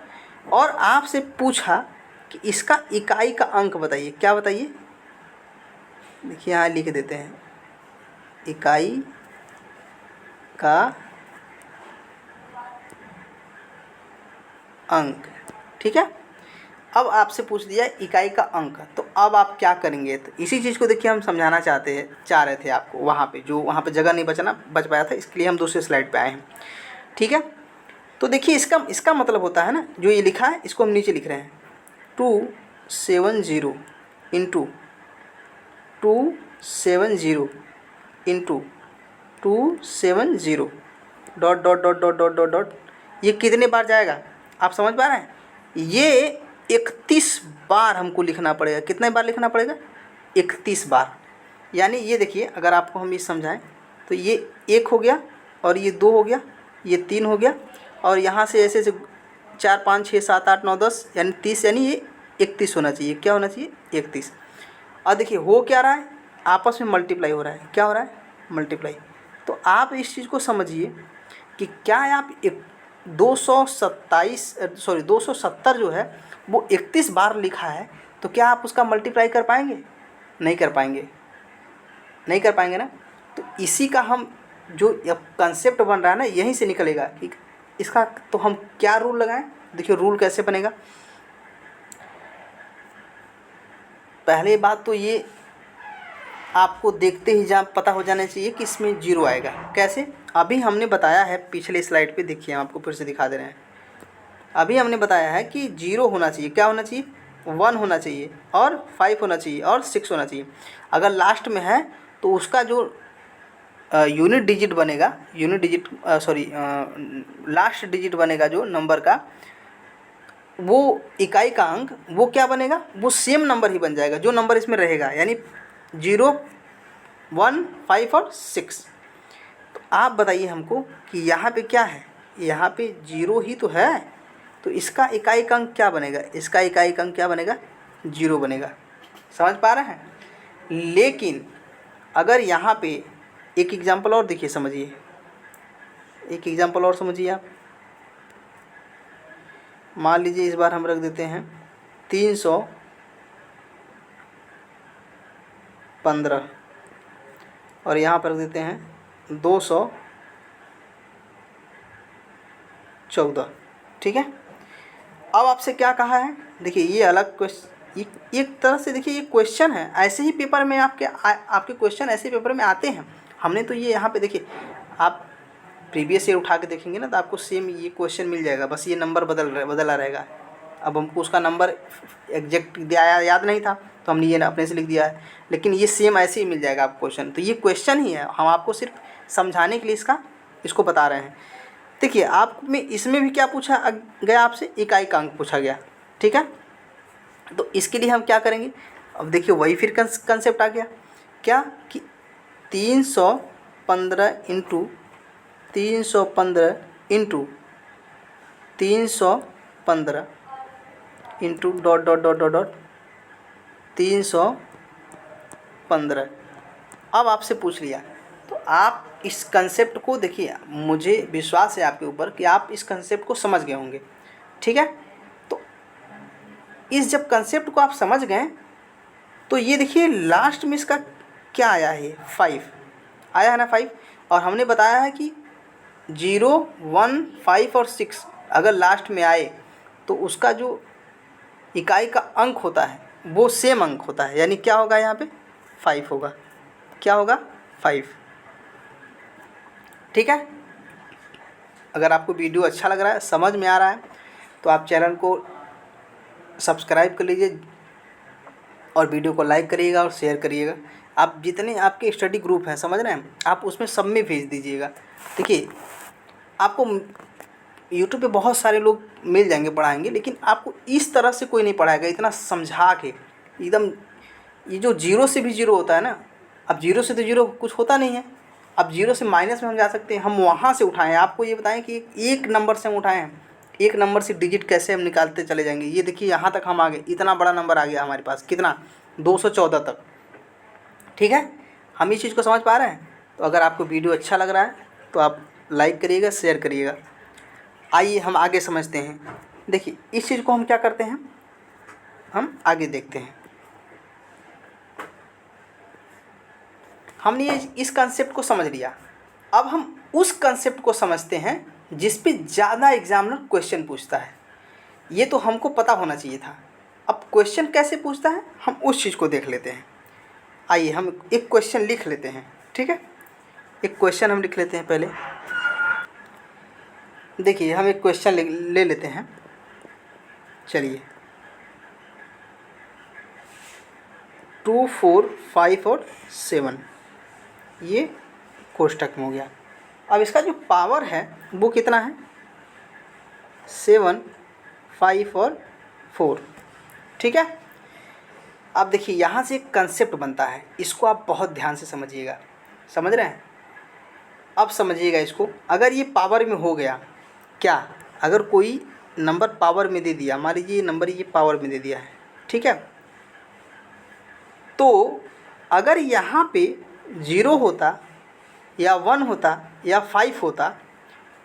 और आपसे पूछा कि इसका इकाई का अंक बताइए। क्या बताइए? देखिए यहाँ लिख देते हैं, इकाई का अंक, ठीक है। अब आपसे पूछ दिया इकाई का अंक, तो अब आप क्या करेंगे, तो इसी चीज़ को देखिए हम समझाना चाह रहे थे आपको वहाँ पे, जो वहाँ पे जगह नहीं बच पाया था, इसके लिए हम दूसरे स्लाइड पे आए हैं। ठीक है, तो देखिए इसका मतलब होता है ना, जो ये लिखा है इसको हम नीचे लिख रहे हैं 270 into 270 into 270 dot dot dot dot dot dot dot, ये कितने बार जाएगा आप समझ पा रहे हैं? ये 31 बार हमको लिखना पड़ेगा। कितने बार लिखना पड़ेगा? 31 बार। यानी ये देखिए, अगर आपको हम ये समझाएं तो ये 1 हो गया, और ये 2 हो गया, ये 3 हो गया, और यहाँ से ऐसे 4 5 6 7 8 9 10 यानी 30, यानी ये 31 होना चाहिए। क्या होना चाहिए? 31। और देखिए हो क्या रहा है, आपस में मल्टीप्लाई हो रहा है। क्या हो रहा है? मल्टीप्लाई। तो आप इस चीज़ को समझिए कि क्या आप 270 जो है वो 31 बार लिखा है, तो क्या आप उसका मल्टीप्लाई कर पाएंगे? नहीं कर पाएंगे, नहीं कर पाएंगे ना। तो इसी का हम जो कंसेप्ट बन रहा है ना, यहीं से निकलेगा कि इसका तो हम क्या रूल लगाएं। देखिए रूल कैसे बनेगा। पहले बात तो ये आपको देखते ही पता हो जाना चाहिए कि इसमें 0 आएगा। कैसे? अभी हमने बताया है पिछले स्लाइड पे, देखिए हम आपको फिर से दिखा दे रहे हैं। अभी हमने बताया है कि 0 होना चाहिए, क्या होना चाहिए? 1 होना चाहिए, और 5 होना चाहिए, और 6 होना चाहिए। अगर लास्ट में है तो उसका जो यूनिट डिजिट बनेगा, लास्ट डिजिट बनेगा जो नंबर का, वो इकाई का अंक, वो क्या बनेगा? वो सेम नंबर ही बन जाएगा जो नंबर इसमें रहेगा, यानी 0 1 5 और 6। तो आप बताइए हमको कि यहाँ पे क्या है? यहाँ पे 0 ही तो है, तो इसका इकाई का अंक क्या बनेगा? इसका इकाई का अंक क्या बनेगा? 0 बनेगा। समझ पा रहे हैं? लेकिन अगर यहाँ पे एक एग्जांपल और देखिए, समझिए, एक एग्जांपल और समझिए आप। मान लीजिए इस बार हम रख देते हैं 315, और यहाँ पर रख देते हैं 214। ठीक है, अब आपसे क्या कहा है? देखिए ये अलग क्वेश्चन, एक तरह से देखिए ये क्वेश्चन है। ऐसे ही पेपर में आपके क्वेश्चन ऐसे पेपर में आते हैं। हमने तो ये यहाँ पे देखिए, आप प्रीवियस ईयर उठा के देखेंगे ना, तो आपको सेम ये क्वेश्चन मिल जाएगा, बस ये नंबर बदला रहेगा। अब हमको उसका नंबर एग्जैक्ट याद नहीं था, तो हमने ये अपने से लिख दिया है, लेकिन ये सेम ऐसे ही मिल जाएगा आपको क्वेश्चन। तो ये क्वेश्चन ही है, हम आपको सिर्फ समझाने के लिए इसको बता रहे हैं। देखिए आप में इसमें भी क्या पूछा गया आपसे? इकाई का अंक पूछा गया। ठीक है, तो इसके लिए हम क्या करेंगे? अब देखिए वही फिर कंसेप्ट आ गया, क्या कि 315 into 315 into 315 into dot dot dot dot dot 315। अब आपसे पूछ लिया, तो आप इस कंसेप्ट को देखिए, मुझे विश्वास है आपके ऊपर कि आप इस कंसेप्ट को समझ गए होंगे। ठीक है, तो इस जब कंसेप्ट को आप समझ गए, तो ये देखिए लास्ट में इसका क्या आया है? 5 आया है ना, 5। और हमने बताया है कि 0 1 5 और 6 अगर लास्ट में आए तो उसका जो इकाई का अंक होता है वो सेम अंक होता है, यानी क्या होगा? यहाँ पे 5 होगा। क्या होगा? 5। ठीक है, अगर आपको वीडियो अच्छा लग रहा है, समझ में आ रहा है, तो आप चैनल को सब्सक्राइब कर लीजिए, और वीडियो को लाइक करिएगा और शेयर करिएगा। आप जितने आपके स्टडी ग्रुप हैं, समझ रहे हैं, आप उसमें सब में भेज दीजिएगा। देखिए आपको यूट्यूब पे बहुत सारे लोग मिल जाएंगे पढ़ाएंगे, लेकिन आपको इस तरह से कोई नहीं पढ़ाएगा, इतना समझा के एकदम। ये जो 0 से भी 0 होता है ना, अब 0 से तो 0 कुछ होता नहीं है। अब 0 से माइनस में हम जा सकते हैं, हम वहाँ से उठाएं। आपको ये बताएं कि एक नंबर से हम उठाएं, एक नंबर से डिजिट कैसे हम निकालते चले जाएंगे। ये देखिए यहाँ तक हम आ गए, इतना बड़ा नंबर आ गया हमारे पास, कितना? 214 तक। ठीक है, हम इस चीज़ को समझ पा रहे हैं। तो अगर आपको वीडियो अच्छा लग रहा है तो आप लाइक करिएगा, शेयर करिएगा। आइए हम आगे समझते हैं। देखिए इस चीज़ को हम क्या करते हैं, हम आगे देखते हैं। हमने इस कंसेप्ट को समझ लिया, अब हम उस कंसेप्ट को समझते हैं जिस पे ज़्यादा एग्जामिनर क्वेश्चन पूछता है। ये तो हमको पता होना चाहिए था अब क्वेश्चन कैसे पूछता है हम उस चीज़ को देख लेते हैं। आइए हम एक क्वेश्चन लिख लेते हैं, ठीक है। एक क्वेश्चन हम लिख लेते हैं पहले। देखिए हम एक क्वेश्चन ले लेते हैं। चलिए 2, 4, 5 और 7 ये कोष्ठक में हो गया। अब इसका जो पावर है वो कितना है, 7, 5 और 4, ठीक है। अब देखिए यहाँ से एक कंसेप्ट बनता है, इसको आप बहुत ध्यान से समझिएगा। समझ रहे हैं? अब समझिएगा इसको। अगर ये पावर में हो गया, क्या अगर कोई नंबर पावर में दे दिया, मान लीजिए ये नंबर ये पावर में दे दिया है, ठीक है, तो अगर यहाँ पे 0 होता या 1 होता या 5 होता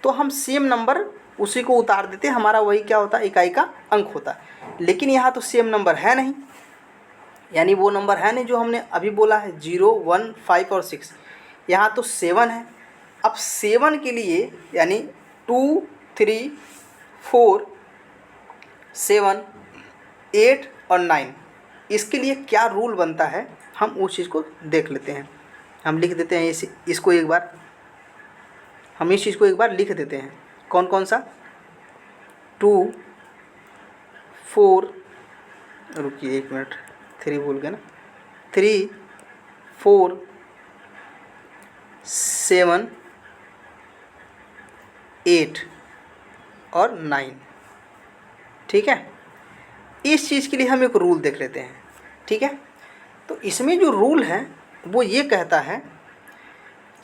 तो हम सेम नंबर उसी को उतार देते, हमारा वही क्या होता, इकाई का अंक होता। लेकिन यहाँ तो सेम नंबर है नहीं, यानी वो नंबर है नहीं जो हमने अभी बोला है 0, 1, 5 और 6। यहाँ तो 7 है। अब 7 के लिए यानी 2, 3, 4, 7, 8 और 9, इसके लिए क्या रूल बनता है हम उस चीज़ को देख लेते हैं। हम लिख देते हैं इसको एक बार, हम इस चीज़ को एक बार लिख देते हैं। कौन कौन सा, 2, 4, रुकिए 1 मिनट, 3 भूल गए ना, 3, 4, 7, 8 और 9, ठीक है। इस चीज़ के लिए हम एक रूल देख लेते हैं, ठीक है। तो इसमें जो रूल है वो ये कहता है,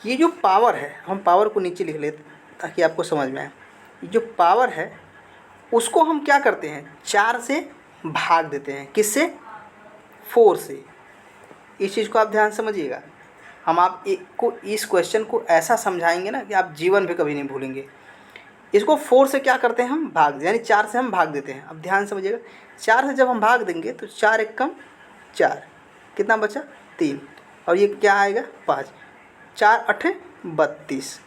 ये जो पावर है, हम पावर को नीचे लिख लेते ताकि आपको समझ में आए। ये जो पावर है उसको हम क्या करते हैं, 4 से भाग देते हैं। किससे, 4 से। इस चीज़ को आप ध्यान समझिएगा। हम आप को इस क्वेश्चन को ऐसा समझाएंगे ना कि आप जीवन में कभी नहीं भूलेंगे। इसको 4 से क्या करते हैं हम, भाग, यानी 4 से हम भाग देते हैं। अब ध्यान समझिएगा, 4 से जब हम भाग देंगे तो 4 एक कम 4, कितना बचा, 3, और ये क्या आएगा, 5, 4 8 32,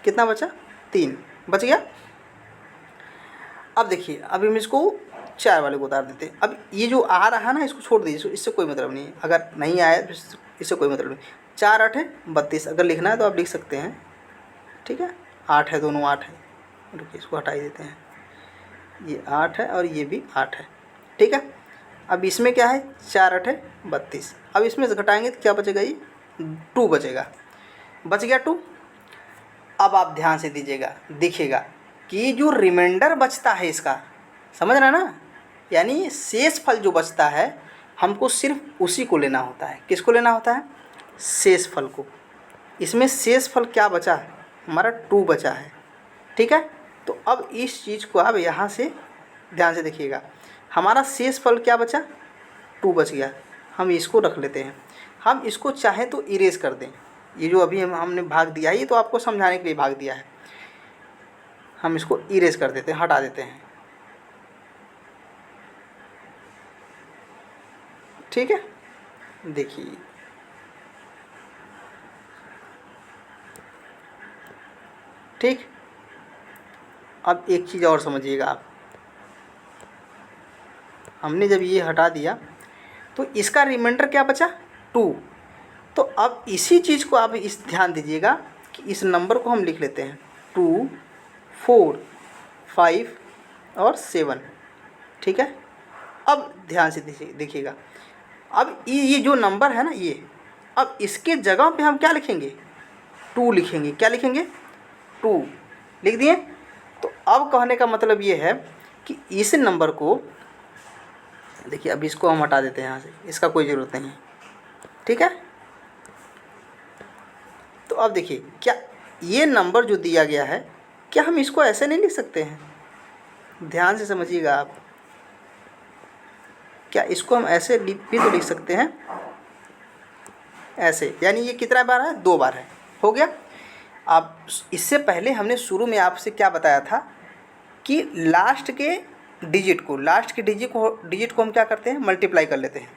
कितना बचा, 3 बच गया। अब देखिए अभी हम इसको 4 वाले को उतार देते हैं। अब ये जो आ रहा है ना इसको छोड़ दीजिए, इससे कोई मतलब नहीं है। अगर नहीं आया तो इससे कोई मतलब नहीं। 4 8 32 अगर लिखना है तो आप लिख सकते हैं, ठीक है। 8 है, दोनों 8 है। रुकिए इसको हटा ही देते हैं, ये 8 है और ये भी 8 है, ठीक है। अब इसमें क्या है, 4 8 32। अब इसमें से घटाएंगे तो क्या बचेगा, ये 2 बचेगा, बच गया 2। अब आप ध्यान से दीजिएगा, देखिएगा कि जो रिमाइंडर बचता है इसका, समझ रहे हैं ना, यानी शेष फल जो बचता है हमको सिर्फ उसी को लेना होता है। किसको लेना होता है, शेष फल को। इसमें शेष फल क्या बचा है, हमारा 2 बचा है, ठीक है। तो अब इस चीज़ को आप यहाँ से ध्यान से देखिएगा, हमारा शेष फल क्या बचा, 2 बच गया। हम इसको रख लेते हैं। हम इसको चाहें तो इरेज कर दें, ये जो अभी हमने भाग दिया है ये तो आपको समझाने के लिए भाग दिया है। हम इसको इरेज कर देते हैं, हटा देते हैं, ठीक है। देखिए ठीक। अब एक चीज़ और समझिएगा आप, हमने जब ये हटा दिया तो इसका रिमाइंडर क्या बचा, 2। तो अब इसी चीज़ को आप इस ध्यान दीजिएगा कि इस नंबर को हम लिख लेते हैं 2, 4, 5 और 7, ठीक है। अब ध्यान से देखिएगा, अब ये जो नंबर है ना ये, अब इसके जगह पे हम क्या लिखेंगे, 2 लिखेंगे। क्या लिखेंगे, 2 लिख दिए। तो अब कहने का मतलब ये है कि इस नंबर को देखिए, अब इसको हम हटा देते हैं यहाँ से, इसका कोई ज़रूरत नहीं है, ठीक है। तो अब देखिए, क्या ये नंबर जो दिया गया है, क्या हम इसको ऐसे नहीं लिख सकते हैं, ध्यान से समझिएगा आप। क्या इसको हम ऐसे भी तो लिख सकते हैं, ऐसे, यानी ये कितना बार है, 2 बार है, हो गया। अब इससे पहले हमने शुरू में आपसे क्या बताया था कि लास्ट के डिजिट को हम क्या करते हैं, मल्टीप्लाई कर लेते हैं।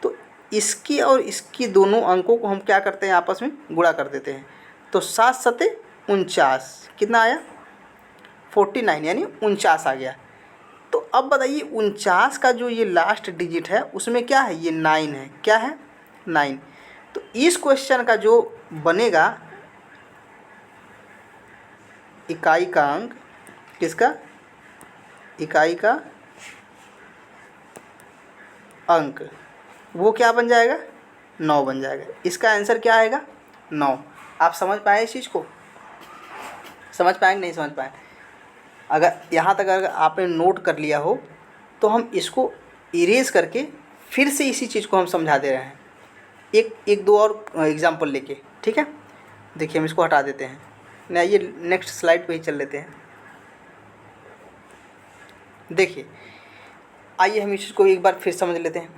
तो इसकी और इसकी दोनों अंकों को हम क्या करते हैं, आपस में गुणा कर देते हैं। तो 7 7 49, कितना आया, 49, यानी 49 आ गया। तो अब बताइए 49 का जो ये लास्ट डिजिट है उसमें क्या है, ये 9 है। क्या है, 9। तो इस क्वेश्चन का जो बनेगा इकाई का अंक, किसका, इकाई का अंक, वो क्या बन जाएगा, 9 बन जाएगा। इसका आंसर क्या आएगा, 9। आप समझ पाए इस चीज़ को, समझ पाएंगे नहीं समझ पाए? अगर यहाँ तक अगर आपने नोट कर लिया हो तो हम इसको इरेज करके फिर से इसी चीज़ को हम समझा दे रहे हैं, एक दो और एग्जांपल लेके। ठीक है, देखिए हम इसको हटा देते हैं। आइए नेक्स्ट स्लाइड पे ही चल लेते हैं। देखिए, आइए हम इस चीज़ को एक बार फिर समझ लेते हैं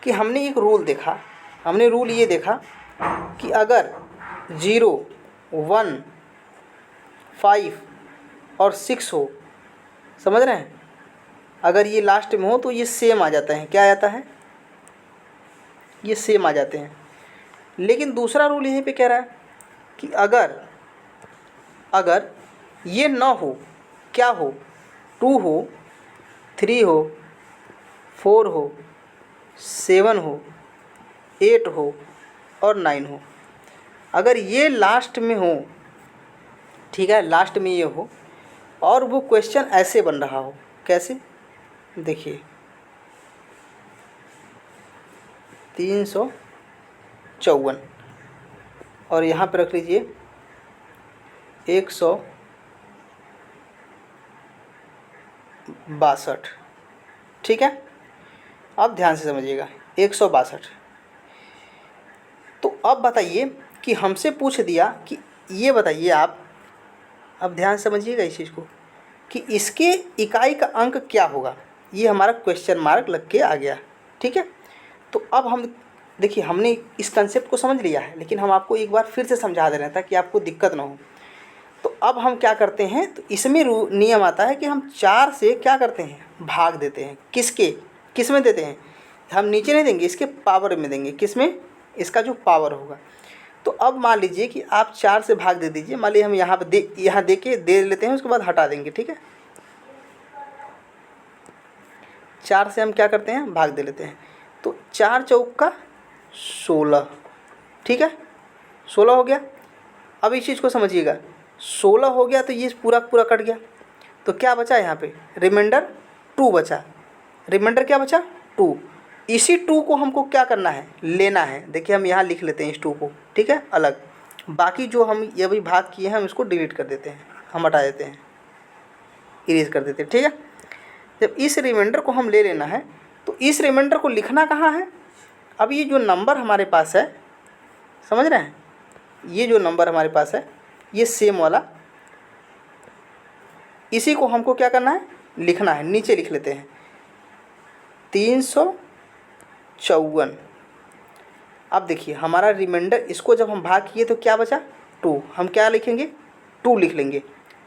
कि हमने एक रूल देखा, हमने रूल ये देखा कि अगर 0, 1, 5 और 6 हो, समझ रहे हैं, अगर ये लास्ट में हो तो ये सेम आ जाता है। क्या आ जाता है, ये सेम आ जाते हैं। लेकिन दूसरा रूल यहीं पे कह रहा है कि अगर ये ना हो, क्या हो, 2 हो, 3 हो, 4 हो, 7 हो, 8 हो और 9 हो, अगर ये लास्ट में हो, ठीक है, लास्ट में ये हो और वो क्वेश्चन ऐसे बन रहा हो, कैसे, देखिए 354 और यहाँ पर रख लीजिए 162। ठीक है, अब ध्यान से समझिएगा, 162। तो अब बताइए कि हमसे पूछ दिया कि ये बताइए आप, अब ध्यान से समझिएगा इस चीज़ को कि इसके इकाई का अंक क्या होगा। ये हमारा क्वेश्चन मार्क लग के आ गया। ठीक है, तो अब हम देखिए, हमने इस कंसेप्ट को समझ लिया है, लेकिन हम आपको एक बार फिर से समझा दे रहे हैं ताकि आपको दिक्कत ना हो। तो अब हम क्या करते हैं, तो इसमें नियम आता है कि हम 4 से क्या करते हैं, भाग देते हैं। किस में देते हैं, हम नीचे नहीं देंगे, इसके पावर में देंगे। किस में, इसका जो पावर होगा। तो अब मान लीजिए कि आप 4 से भाग दे दीजिए। मान लीजिए हम यहाँ पे यहाँ दे लेते हैं, उसके बाद हटा देंगे। ठीक है, 4 से हम क्या करते हैं, भाग दे लेते हैं। तो 4 चौका 16। ठीक है, 16 हो गया। अब इस चीज़ को समझिएगा, 16 हो गया तो ये पूरा पूरा कट गया। तो क्या बचा यहाँ पे, रिमाइंडर 2 बचा। रिमाइंडर क्या बचा, 2। इसी 2 को हमको क्या करना है, लेना है। देखिए हम यहाँ लिख लेते हैं इस 2 को, ठीक है, अलग। बाकी जो हम ये भी भाग किए हैं हम इसको डिलीट कर देते हैं, हम हटा देते हैं, इरेज कर देते हैं। ठीक है, जब इस रिमाइंडर को हम ले लेना है तो इस रिमाइंडर को लिखना कहाँ है। अब ये जो नंबर हमारे पास है, समझ रहे हैं, ये जो नंबर हमारे पास है ये सेम वाला, इसी को हमको क्या करना है, लिखना है। नीचे लिख लेते हैं 354। अब देखिए हमारा रिमाइंडर, इसको जब हम भाग किए तो क्या बचा, 2। हम क्या लिखेंगे, 2 लिख लेंगे।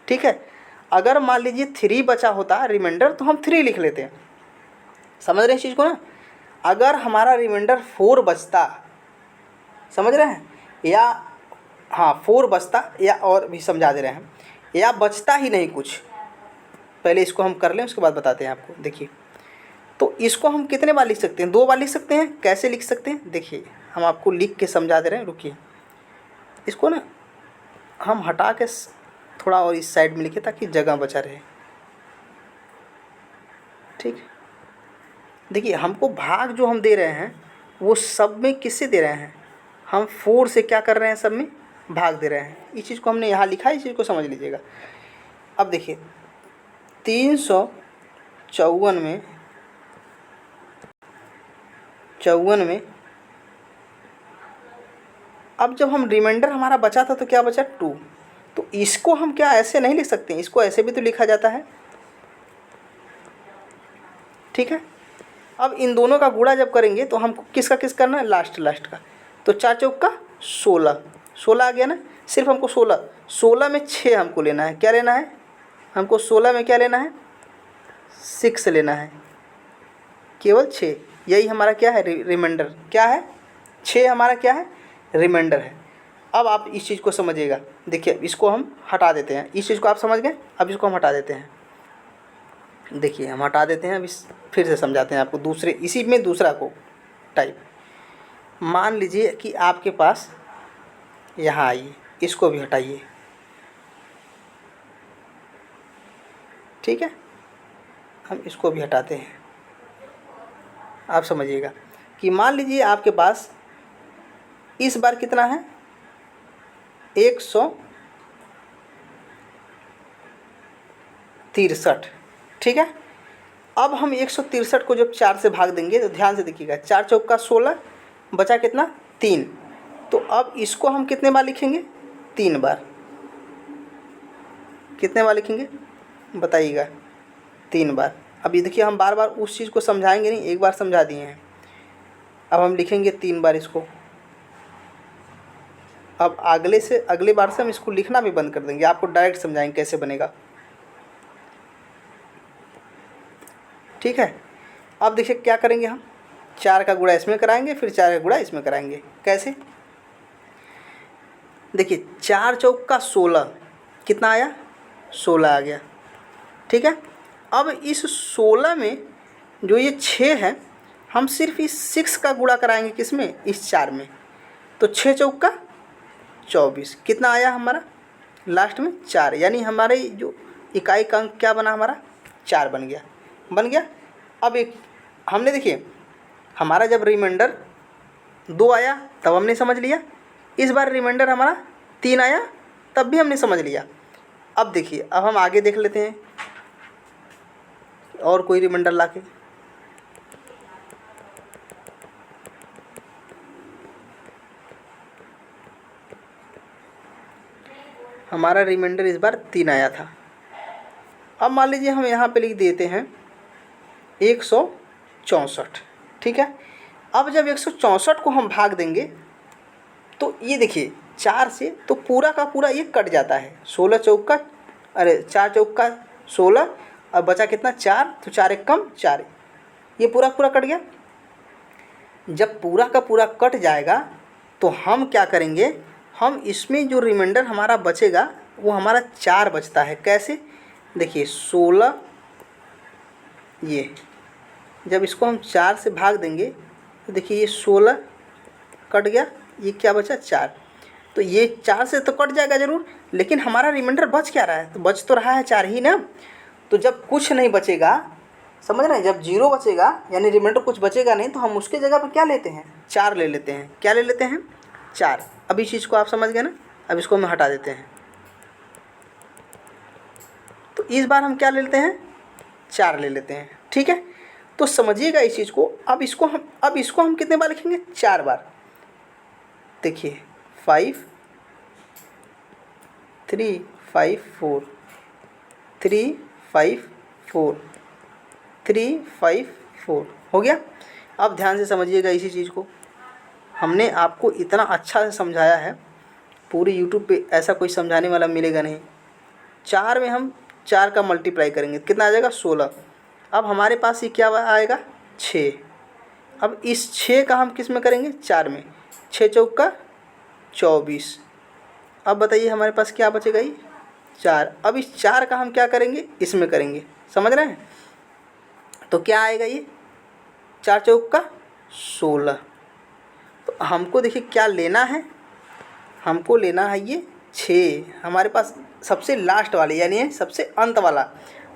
ठीक है, अगर मान लीजिए 3 बचा होता रिमाइंडर तो हम 3 लिख लेते हैं। समझ रहे हैं इस चीज़ को ना। अगर हमारा रिमाइंडर 4 बचता, समझ रहे हैं, या हाँ 4 बचता, या और भी समझा दे रहे हैं, या बचता ही नहीं कुछ, पहले इसको हम कर लें उसके बाद बताते हैं आपको। देखिए, तो इसको हम कितने बार लिख सकते हैं, 2 बार लिख सकते हैं। कैसे लिख सकते हैं, देखिए हम आपको लिख के समझा दे रहे हैं। रुकिए, इसको ना हम हटा के थोड़ा और इस साइड में लिखे ताकि जगह बचा रहे। ठीक, देखिए हमको भाग जो हम दे रहे हैं वो सब में किससे दे रहे हैं, हम 4 से क्या कर रहे हैं, सब में भाग दे रहे हैं। इस चीज़ को हमने यहाँ लिखा है, इस चीज़ को समझ लीजिएगा। अब देखिए 354 में अब जब हम रिमाइंडर हमारा बचा था तो क्या बचा, 2। तो इसको हम क्या ऐसे नहीं लिख सकते, इसको ऐसे भी तो लिखा जाता है। ठीक है, अब इन दोनों का गुणा जब करेंगे तो हमको किसका किस करना है, लास्ट का। तो 4 चौका 16 आ गया ना। सिर्फ हमको 16 में 6 हमको लेना है। क्या लेना है हमको, 16 में क्या लेना है, 6 लेना है, केवल 6। यही हमारा क्या है, रिमाइंडर क्या है, 6 हमारा क्या है, रिमाइंडर है। अब आप इस चीज़ को समझिएगा। देखिए इसको हम हटा देते हैं, इस चीज़ को आप समझ गए। अब इसको हम हटा देते हैं। देखिए हम हटा देते हैं, अभी फिर से समझाते हैं आपको दूसरे, इसी में दूसरा को टाइप। मान लीजिए कि आपके पास यहाँ आइए, इसको भी हटाइए, ठीक है। हम इसको भी हटाते हैं। आप समझिएगा कि मान लीजिए आपके पास इस बार कितना है, 163, ठीक है। अब हम 163 को जब 4 से भाग देंगे तो ध्यान से देखिएगा, 4 चौका 16, बचा कितना 3। तो अब इसको हम कितने बार लिखेंगे, 3 बार। कितने बार लिखेंगे बताइएगा, 3 बार। अब ये देखिए हम बार बार उस चीज़ को समझाएंगे नहीं, एक बार समझा दिए हैं। अब हम लिखेंगे 3 बार इसको। अब अगले बार से हम इसको लिखना भी बंद कर देंगे, आपको डायरेक्ट समझाएंगे कैसे बनेगा, ठीक है। अब देखिए क्या करेंगे हम, 4 का गुणा इसमें कराएंगे, फिर 4 का गुणा इसमें कराएंगे। कैसे, देखिए 4 चौका 16, कितना आया, 16 आ गया, ठीक है। अब इस 16 में जो ये 6 है, हम सिर्फ इस 6 का गुणा कराएंगे किसमें, इस 4 में। तो 6 चौका 24, कितना आया हमारा लास्ट में 4, यानी हमारे जो इकाई का अंक क्या बना, हमारा 4 बन गया। अब एक हमने देखिए हमारा जब रिमाइंडर 2 आया तब हमने समझ लिया, इस बार रिमाइंडर हमारा 3 आया तब भी हमने समझ लिया। अब देखिए अब हम आगे देख लेते हैं और कोई रिमाइंडर लाके। हमारा रिमाइंडर इस बार 3 आया था। अब मान लीजिए हम यहाँ पे लिख देते हैं 164, ठीक है। अब जब 164 को हम भाग देंगे तो ये देखिए 4 से तो पूरा का पूरा ये कट जाता है, 4 चौका 16, अब बचा कितना 4, तो 4 एक कम 4, ये पूरा कट गया। जब पूरा का पूरा कट जाएगा तो हम क्या करेंगे, हम इसमें जो रिमाइंडर हमारा बचेगा वो हमारा 4 बचता है। कैसे, देखिए 16, ये जब इसको हम 4 से भाग देंगे तो देखिए ये 16 कट गया, ये क्या बचा 4। तो ये 4 से तो कट जाएगा ज़रूर, लेकिन हमारा रिमाइंडर बच क्या रहा है, तो बच तो रहा है 4 ही ना। तो जब कुछ नहीं बचेगा, समझ रहे हैं, जब 0 बचेगा यानी रिमाइंडर कुछ बचेगा नहीं, तो हम उसके जगह पर क्या लेते हैं, 4 ले लेते हैं। क्या ले लेते हैं, 4। अब इस चीज़ को आप समझ गए ना। अब इसको हम हटा देते हैं, तो इस बार हम क्या ले लेते हैं, 4 ले लेते हैं, ठीक है। तो समझिएगा इस चीज़ को। अब इसको हम कितने बार लिखेंगे, 4 बार। देखिए 5 3 5 4 3 5 4 3 5 4 हो गया। अब ध्यान से समझिएगा इसी चीज़ को, हमने आपको इतना अच्छा से समझाया है, पूरी यूट्यूब पे ऐसा कोई समझाने वाला मिलेगा नहीं। 4 में हम 4 का मल्टीप्लाई करेंगे, कितना आ जाएगा 16। अब हमारे पास ये क्या आएगा 6। अब इस 6 का हम किस में करेंगे, 4 में, 6 चौका 24। अब बताइए हमारे पास क्या बचेगा, ये 4। अब इस 4 का हम क्या करेंगे, इसमें करेंगे, समझ रहे हैं। तो क्या आएगा, ये 4 चौका 16। तो हमको देखिए क्या लेना है, हमको लेना है ये 6, हमारे पास सबसे लास्ट वाले यानी सबसे अंत वाला।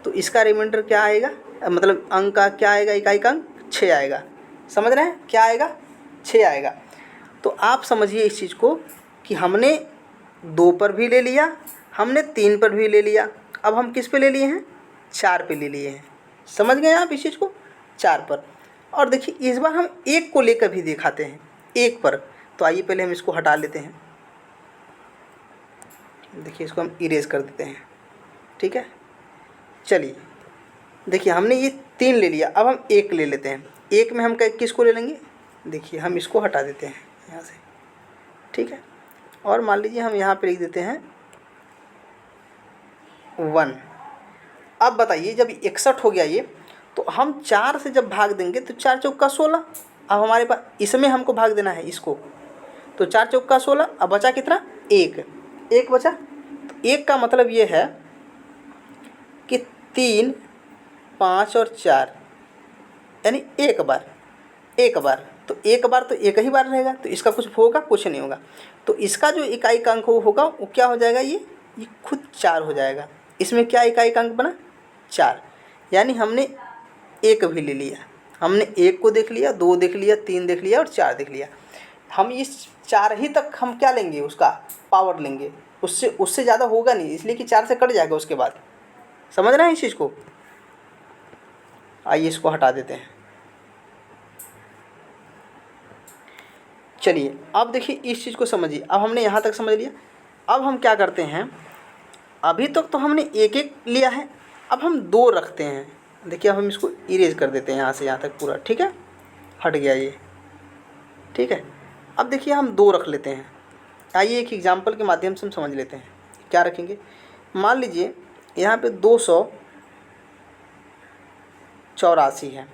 तो इसका रिमाइंडर क्या आएगा, मतलब अंक का क्या आएगा, इकाई का अंक 6 आएगा। समझ रहे हैं, क्या आएगा, 6 आएगा। तो आप समझिए इस चीज़ को कि हमने 2 पर भी ले लिया, हमने 3 पर भी ले लिया, अब हम किस पे ले लिए हैं, 4 पे ले लिए हैं। समझ गए आप इस चीज़ को, 4 पर। और देखिए इस बार हम 1 को लेकर भी दिखाते हैं, 1 पर। तो आइए पहले हम इसको हटा लेते हैं, देखिए इसको हम इरेज कर देते हैं, ठीक है। चलिए देखिए हमने ये 3 ले लिया, अब हम 1 ले लेते हैं। 1 में हम किसको ले लेंगे, देखिए हम इसको हटा देते हैं यहाँ से, ठीक है। और मान लीजिए हम यहाँ पे लिख देते हैं 1। अब बताइए जब 61 हो गया ये, तो हम 4 से जब भाग देंगे तो 4 चौका 16। अब हमारे पास इसमें हमको भाग देना है इसको, तो 4 चौका 16। अब बचा कितना, 1 बचा। तो 1 का मतलब ये है कि 3 5 और 4 यानी एक बार तो एक बार तो एक ही बार रहेगा, तो इसका कुछ होगा? कुछ नहीं होगा। तो इसका जो इकाई का अंक होगा वो क्या हो जाएगा? ये खुद 4 हो जाएगा। इसमें क्या इकाई का अंक बना? 4। यानी हमने एक भी ले लिया, हमने 1 को देख लिया, 2 देख लिया, 3 देख लिया और 4 देख लिया। हम इस 4 ही तक हम क्या लेंगे? उसका पावर लेंगे, उससे ज़्यादा होगा नहीं, इसलिए कि 4 से कट जाएगा उसके बाद। समझ रहे हैं इस चीज़ को? आइए इसको हटा देते हैं। चलिए अब देखिए इस चीज़ को समझिए। अब हमने यहाँ तक समझ लिया। अब हम क्या करते हैं, अभी तक तो हमने एक एक लिया है, अब हम 2 रखते हैं। देखिए अब हम इसको इरेज कर देते हैं यहाँ से यहाँ तक पूरा, ठीक है, हट गया ये, ठीक है। अब देखिए हम 2 रख लेते हैं। आइए एक एग्जांपल के माध्यम से हम समझ लेते हैं। क्या रखेंगे? मान लीजिए यहाँ पे 284 है,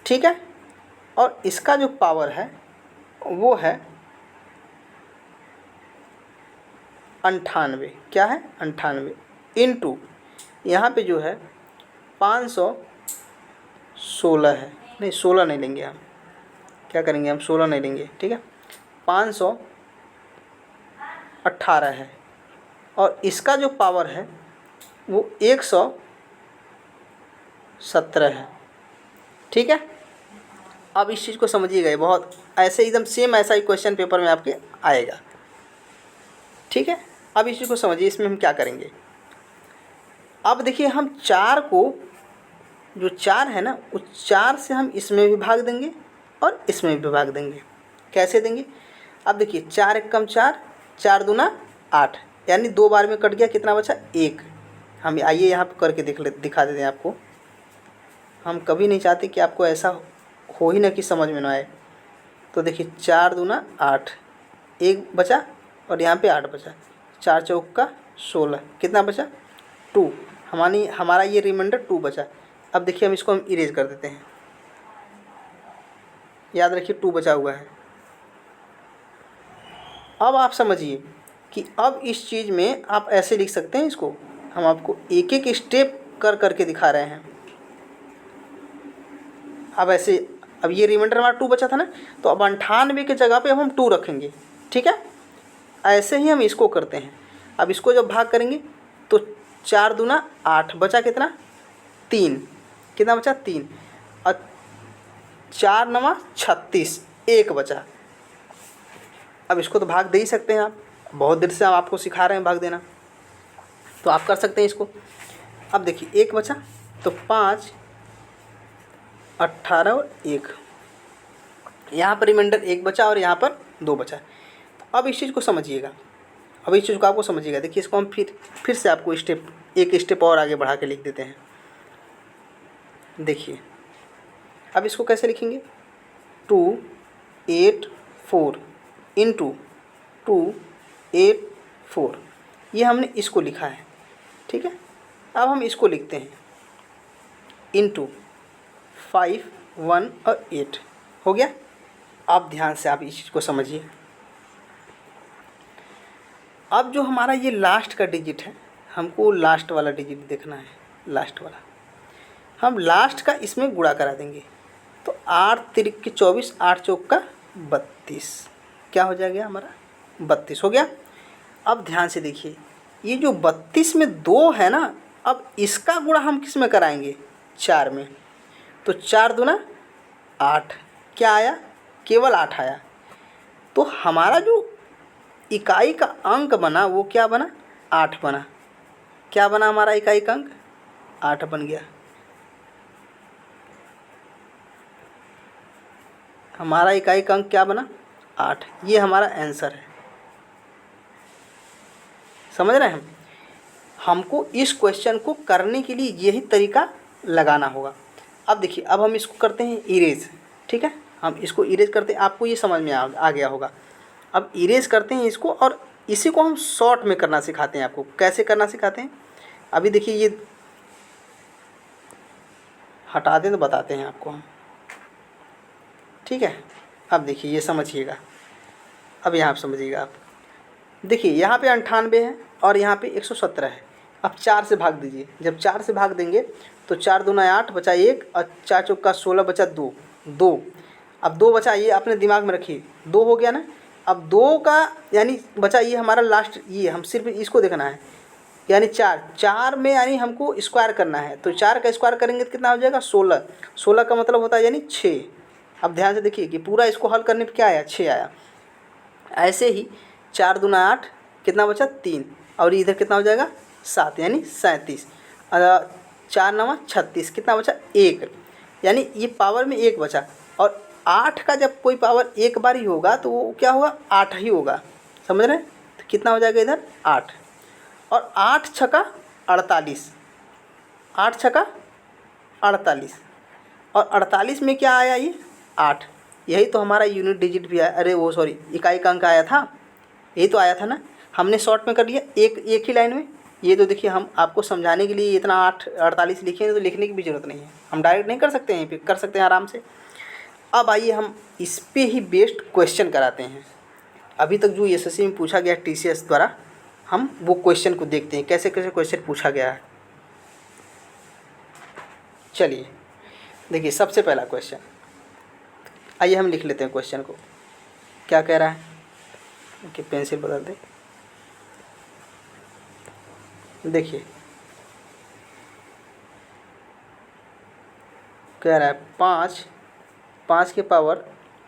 ठीक है, और इसका जो पावर है वो है 98। क्या है? 98 इंटू यहाँ पे जो है 516 है। नहीं 16 नहीं लेंगे हम, क्या करेंगे हम? 16 नहीं लेंगे, ठीक है, 518 है, और इसका जो पावर है वो 117 है, ठीक है। अब इस चीज़ को समझिएगा, ये बहुत ऐसे एकदम सेम ऐसा ही क्वेश्चन पेपर में आपके आएगा, ठीक है। अब इस चीज़ को समझिए, इसमें हम क्या करेंगे। अब देखिए हम 4 को, जो 4 है ना, उस 4 से हम इसमें भी भाग देंगे और इसमें भी भाग देंगे। कैसे देंगे? अब देखिए 4 एक कम 4, 4 दूना 8, यानी 2 बार में कट गया, कितना बचा? 1। हम आइए यहाँ पर करके दिखा देते हैं आपको। हम कभी नहीं चाहते कि आपको ऐसा हो ही ना कि समझ में ना आए। तो देखिए 4 दूना 8, 1 बचा और यहाँ पे 8 बचा, 4 चौका 16, कितना बचा? 2। हमारा ये रिमाइंडर 2 बचा। अब देखिए हम इसको हम इरेज कर देते हैं। याद रखिए 2 बचा हुआ है। अब आप समझिए कि अब इस चीज़ में आप ऐसे लिख सकते हैं इसको। हम आपको एक एक स्टेप कर करके दिखा रहे हैं। अब ऐसे, अब ये रिमाइंडर हमारा 2 बचा था ना, तो अब 98 की जगह पे अब हम 2 रखेंगे, ठीक है। ऐसे ही हम इसको करते हैं। अब इसको जब भाग करेंगे तो 4 दूना 8, बचा कितना? 3, कितना बचा? 3, और 4 नवा 36, 1 बचा। अब इसको तो भाग दे ही सकते हैं आप, बहुत देर से हम आपको सिखा रहे हैं भाग देना, तो आप कर सकते हैं इसको। अब देखिए 1 बचा, तो 5, 18 और 1, यहाँ पर रिमाइंडर 1 बचा और यहाँ पर 2 बचा। तो अब इस चीज़ को समझिएगा, अब इस चीज़ को आपको समझिएगा। देखिए इसको हम फिर से आपको एक स्टेप और आगे बढ़ा के लिख देते हैं। देखिए अब इसको कैसे लिखेंगे? 284 इंटू 284, ये हमने इसको लिखा है, ठीक है। अब हम इसको लिखते हैं इंटू 5, 1 और 8, हो गया। अब ध्यान से आप इस चीज़ को समझिए। अब जो हमारा ये लास्ट का डिजिट है, हमको लास्ट वाला डिजिट देखना है, लास्ट वाला। हम लास्ट का इसमें गुणा करा देंगे, तो 8 तिरिक के 24, 8 चौक का 32, क्या हो जाएगा हमारा? 32 हो गया। अब ध्यान से देखिए, ये जो 32 में 2 है ना, अब इसका गुणा हम किस में कराएंगे? 4 में। तो 4 दूना 8, क्या आया? केवल 8 आया। तो हमारा जो इकाई का अंक बना वो क्या बना? 8 बना। क्या बना हमारा इकाई का अंक? 8 बन गया। हमारा इकाई का अंक क्या बना? 8। ये हमारा आंसर है। समझ रहे हैं हम? हमको इस क्वेश्चन को करने के लिए यही तरीका लगाना होगा। अब देखिए, अब हम इसको करते हैं इरेज, ठीक है। हम इसको इरेज करते हैं, आपको ये समझ में आ गया होगा। अब इरेज करते हैं इसको, और इसी को हम शॉर्ट में करना सिखाते हैं। आपको कैसे करना सिखाते हैं, अभी देखिए ये हटा दें तो बताते हैं आपको हम, ठीक है। अब देखिए ये समझिएगा, अब यहाँ आप समझिएगा। आप देखिए यहाँ पे 98 है और यहाँ पे 117 है। अब 4 से भाग दीजिए। जब 4 से भाग देंगे तो 4 दूना 8 बचा 1 और 4 चौका 16 बचा 2 2। अब 2 बचा, ये अपने दिमाग में रखिए, 2 हो गया ना। अब 2 का यानी बचा ये हमारा लास्ट, ये हम सिर्फ इसको देखना है, यानी 4 में यानी हमको स्क्वायर करना है। तो 4 का स्क्वायर करेंगे तो कितना हो जाएगा 16। 16 का मतलब होता है यानी 6। अब ध्यान से देखिए कि पूरा इसको हल करने पर क्या आया, 6 आया। ऐसे ही 4 दूना 8, कितना बचा 3, और इधर कितना हो जाएगा 7 यानी 37। 4 नवा 36, कितना बचा 1, यानी ये पावर में 1 बचा। और 8 का जब कोई पावर एक बार ही होगा तो वो क्या होगा 8 ही होगा, समझ रहे हैं। तो कितना हो जाएगा इधर 8, और 8 छका 48, 8 छका 48, और 48 में क्या आया ये 8। यही तो हमारा यूनिट डिजिट भी आया, अरे वो सॉरी इकाई का अंक आया था, यही तो आया था ना। हमने शॉर्ट में कर लिया एक ही लाइन में। ये तो देखिए हम आपको समझाने के लिए इतना 48 लिखे हैं, तो लिखने की भी ज़रूरत नहीं है, हम डायरेक्ट नहीं कर सकते हैं, यहीं पे कर सकते हैं आराम से। अब आइए हम इस पे ही बेस्ड क्वेश्चन कराते हैं। अभी तक जो एसएससी में पूछा गया टीसीएस द्वारा, हम वो क्वेश्चन को देखते हैं कैसे कैसे क्वेश्चन पूछा गया है। चलिए देखिए सबसे पहला क्वेश्चन, आइए हम लिख लेते हैं क्वेश्चन को। क्या कह रहा है कि पेंसिल बदल दें। देखिए कह रहा है 5 के पावर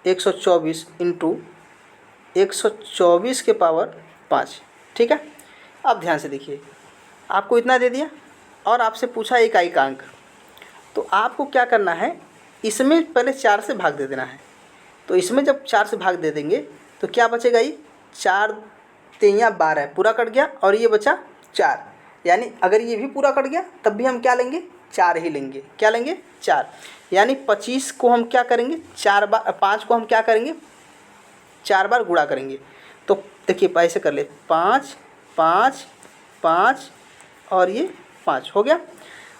124 इंटू 124 के पावर 5, ठीक है। अब ध्यान से देखिए, आपको इतना दे दिया और आपसे पूछा इकाई का अंक, तो आपको क्या करना है, इसमें पहले 4 से भाग दे देना है। तो इसमें जब 4 से भाग दे देंगे तो क्या बचेगा, ये 4 3 12 पूरा कट गया, और ये बचा 4, यानी अगर ये भी पूरा कट गया तब भी हम क्या लेंगे 4 ही लेंगे। क्या लेंगे 4, यानी 25 को हम क्या करेंगे 4 बार, 5 को हम क्या करेंगे 4 बार गुणा करेंगे। तो देखिए ऐसे कर ले, 5 5 5 और ये 5 हो गया।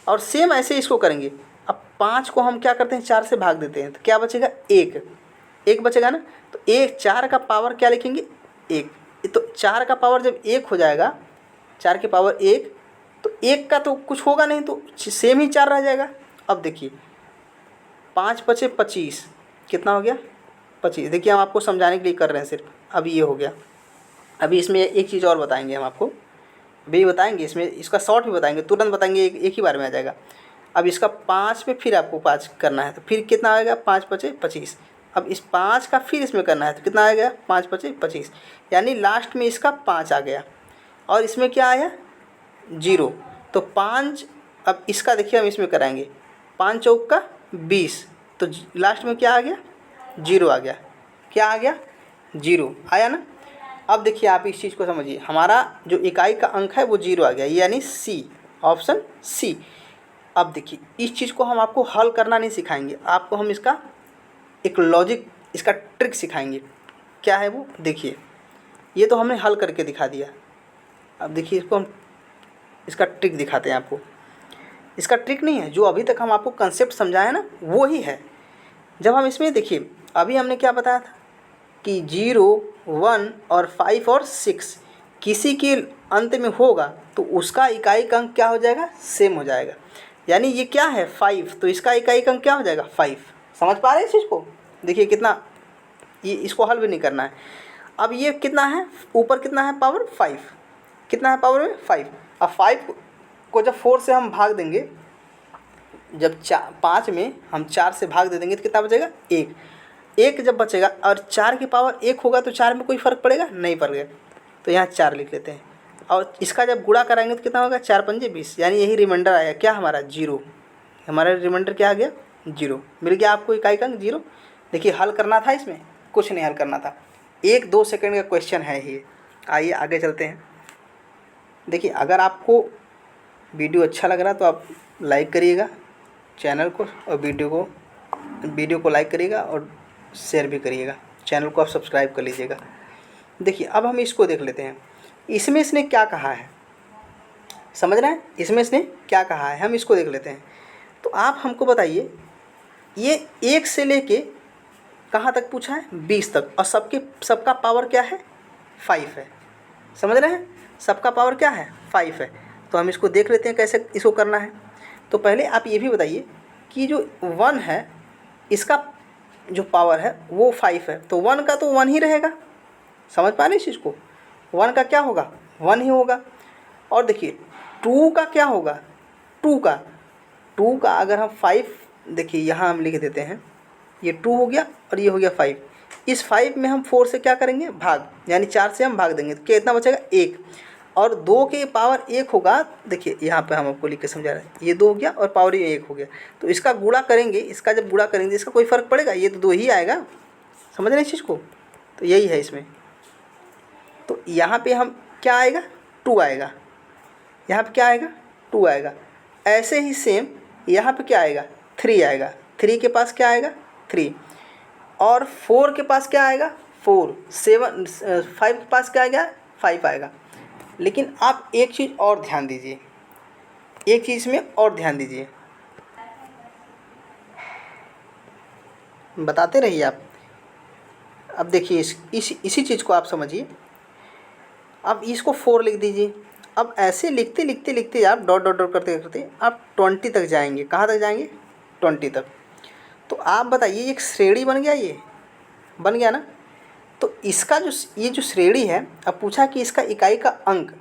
और सेम ऐसे इसको करेंगे। अब 5 को हम क्या करते हैं 4 से भाग देते हैं, तो क्या बचेगा 1 बचेगा ना। तो 4 का पावर क्या लिखेंगे 1। तो 4 का पावर जब 1 हो जाएगा, 4 के पावर 1, तो 1 का तो कुछ होगा नहीं, तो सेम ही 4 रह जाएगा। अब देखिए 5 बचे 25, कितना हो गया 25। देखिए हम आपको समझाने के लिए कर रहे हैं सिर्फ। अभी ये हो गया। अभी इसमें एक चीज़ और बताएंगे हम आपको, अभी बताएंगे इसमें, इसका शॉर्ट भी बताएंगे, तुरंत बताएंगे, एक ही बार में आ जाएगा। अब इसका 5 पे फिर आपको 5 करना है, तो फिर कितना आएगा 5 बचे 25। अब इस 5 का फिर इसमें करना है, तो कितना आ गया 5 बचे 25, यानी लास्ट में इसका 5 आ गया। और इसमें क्या आया 0, तो 5। अब इसका देखिए हम इसमें कराएंगे, 5 चौक का 20, तो लास्ट में क्या आ गया 0 आ गया। क्या आ गया 0 आया ना। अब देखिए आप इस चीज़ को समझिए, हमारा जो इकाई का अंक है वो 0 आ गया, यानी सी, ऑप्शन सी। अब देखिए इस चीज़ को हम आपको हल करना नहीं सिखाएंगे, आपको हम इसका एक लॉजिक, इसका ट्रिक सिखाएंगे। क्या है वो, देखिए ये तो हमने हल करके दिखा दिया। अब देखिए इसको हम इसका ट्रिक दिखाते हैं आपको। इसका ट्रिक नहीं है, जो अभी तक हम आपको कंसेप्ट समझाया ना वो ही है। जब हम इसमें देखिए, अभी हमने क्या बताया था कि 0 1 और 5 और 6 किसी के अंत में होगा तो उसका इकाई का अंक क्या हो जाएगा सेम हो जाएगा। यानी ये क्या है 5, तो इसका इकाई का अंक क्या हो जाएगा 5। समझ पा रहे हैं इस चीज़ को। देखिए कितना, ये इसको हल भी नहीं करना है। अब ये कितना है, ऊपर कितना है पावर 5, कितना है पावर में 5। अब 5 को जब 4 से हम भाग देंगे, जब 5 में हम 4 से भाग दे देंगे तो कितना बचेगा 1 जब बचेगा, और 4 की पावर 1 होगा तो 4 में कोई फ़र्क पड़ेगा नहीं पड़ेगा, तो यहाँ 4 लिख लेते हैं। और इसका जब गुणा कराएंगे तो कितना होगा 4 पंजे 20, यानी यही रिमाइंडर आया क्या हमारा 0। हमारा रिमाइंडर क्या आ गया 0, मिल गया आपको इकाई का अंक 0। देखिए हल करना था, इसमें कुछ नहीं हल करना था, 1-2 सेकंड का क्वेश्चन है ये। आइए आगे चलते हैं। देखिए अगर आपको वीडियो अच्छा लग रहा है तो आप लाइक करिएगा चैनल को, और वीडियो को लाइक करिएगा और शेयर भी करिएगा। चैनल को आप सब्सक्राइब कर लीजिएगा। देखिए अब हम इसको देख लेते हैं, इसमें इसने क्या कहा है, समझ रहे हैं इसमें इसने क्या कहा है, हम इसको देख लेते हैं। तो आप हमको बताइए, ये 1 से लेके कहाँ तक पूछा है 20 तक, और सबका पावर क्या है 5 है। समझ रहे हैं, सबका पावर क्या है 5 है। तो हम इसको देख लेते हैं कैसे इसको करना है। तो पहले आप ये भी बताइए कि जो 1 है इसका जो पावर है वो 5 है, तो 1 का तो 1 ही रहेगा। समझ पा रहे इस चीज़ को, 1 का क्या होगा, 1 ही होगा। और देखिए 2 का क्या होगा, 2 का अगर हम 5, देखिए यहाँ हम लिख देते हैं, ये 2 हो गया और ये हो गया 5। इस 5 में हम 4 से क्या करेंगे, भाग, यानी 4 से हम भाग देंगे तो कितना बचेगा, 1। और 2 के पावर 1 होगा, देखिए यहाँ पे हम आपको लिख के समझा रहे हैं, ये 2 हो गया और पावर ये 1 हो गया। तो इसका गुणा करेंगे, इसका जब गुणा करेंगे इसका कोई फ़र्क पड़ेगा, ये तो 2 ही आएगा। समझ रहे हैं इस चीज़ को, तो यही है इसमें। तो यहाँ पे हम क्या आएगा, 2 आएगा, यहाँ पे क्या आएगा, 2 आएगा। ऐसे ही सेम यहाँ पे क्या आएगा, 3 आएगा। 3 के पास क्या आएगा, 3। और 4 के पास क्या आएगा, 4। 5 के पास क्या आएगा, 5 आएगा। लेकिन आप एक चीज़ और ध्यान दीजिए, एक चीज़ में और ध्यान दीजिए, बताते रहिए आप। अब देखिए इसी चीज़ को आप समझिए। अब इसको 4 लिख दीजिए। अब ऐसे लिखते लिखते लिखते आप डॉट डॉट डॉट करते करते आप 20 तक जाएंगे। कहाँ तक जाएंगे, 20 तक। तो आप बताइए एक श्रेणी बन गया, ये बन गया ना। तो इसका जो ये जो श्रेणी है, अब पूछा कि इसका इकाई का अंक,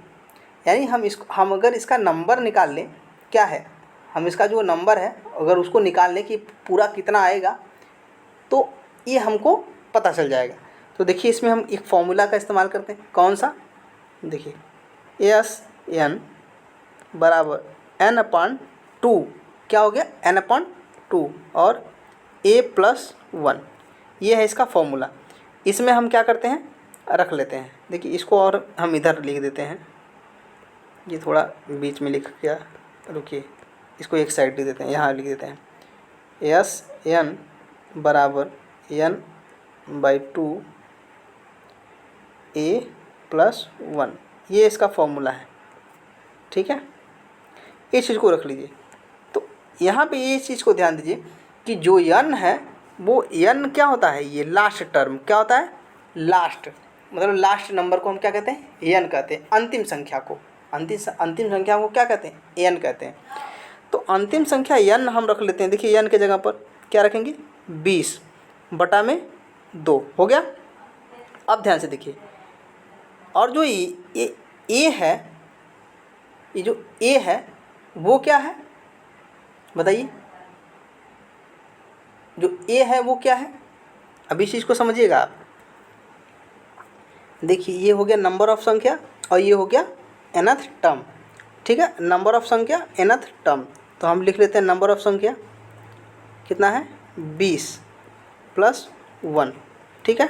यानी हम अगर इसका नंबर निकाल लें, क्या है, हम इसका जो नंबर है अगर उसको निकाल लें कि पूरा कितना आएगा, तो ये हमको पता चल जाएगा। तो देखिए इसमें हम एक फॉर्मूला का इस्तेमाल करते हैं, कौन सा, देखिए SN बराबर N/2, क्या हो गया, N/2 और A+1, ये है इसका फॉर्मूला। इसमें हम क्या करते हैं, रख लेते हैं। देखिए इसको और हम इधर लिख देते हैं, ये थोड़ा बीच में लिख गया, रुकिए इसको एक साइड लिख देते हैं, यहाँ लिख देते हैं SN बराबर N/2 A+1, ये इसका फॉर्मूला है। ठीक है, इस चीज़ को रख लीजिए। तो यहाँ पे ये चीज़ को ध्यान दीजिए कि जो n है वो n क्या होता है, ये लास्ट टर्म क्या होता है, लास्ट, मतलब लास्ट नंबर को हम क्या कहते हैं, n कहते हैं। अंतिम संख्या को, अंतिम संख्या को क्या कहते हैं, n कहते हैं। तो अंतिम संख्या n हम रख लेते हैं। देखिए n के जगह पर क्या रखेंगे, 20/2 हो गया। अब ध्यान से देखिए, और जो ये a है, ये जो a है वो क्या है, बताइए, जो a है वो क्या है, अभी इस चीज़ को समझिएगा आप। देखिए ये हो गया नंबर ऑफ संख्या और ये हो गया nth टर्म। ठीक है, नंबर ऑफ संख्या nth टर्म, तो हम लिख लेते हैं नंबर ऑफ संख्या कितना है, 20+1। ठीक है,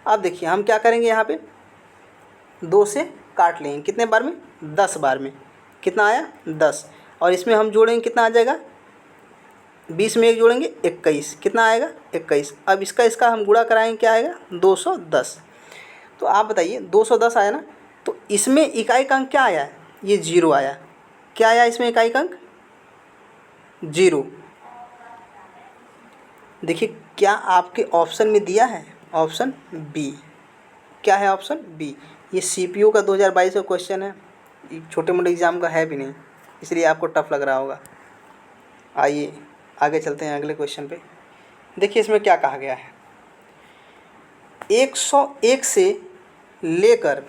अब देखिए हम क्या करेंगे, यहाँ पे 2 से काट लेंगे, कितने बार में, 10 बार में। कितना आया, 10, और इसमें हम जोड़ेंगे, कितना आ जाएगा, 20 में 1 जोड़ेंगे 21, कितना आएगा, 21। अब इसका हम गुणा कराएंगे, क्या आएगा, 210। तो आप बताइए 210 आया ना, तो इसमें इकाई का अंक क्या आया है, ये 0 आया। क्या आया इसमें इकाई का अंक, 0। देखिए क्या आपके ऑप्शन में दिया है, ऑप्शन बी, क्या है ऑप्शन बी। ये CPU का 2022 का क्वेश्चन है, छोटे मोटे एग्ज़ाम का है भी नहीं, इसलिए आपको टफ लग रहा होगा। आइए आगे चलते हैं अगले क्वेश्चन पे। देखिए इसमें क्या कहा गया है, 101 से लेकर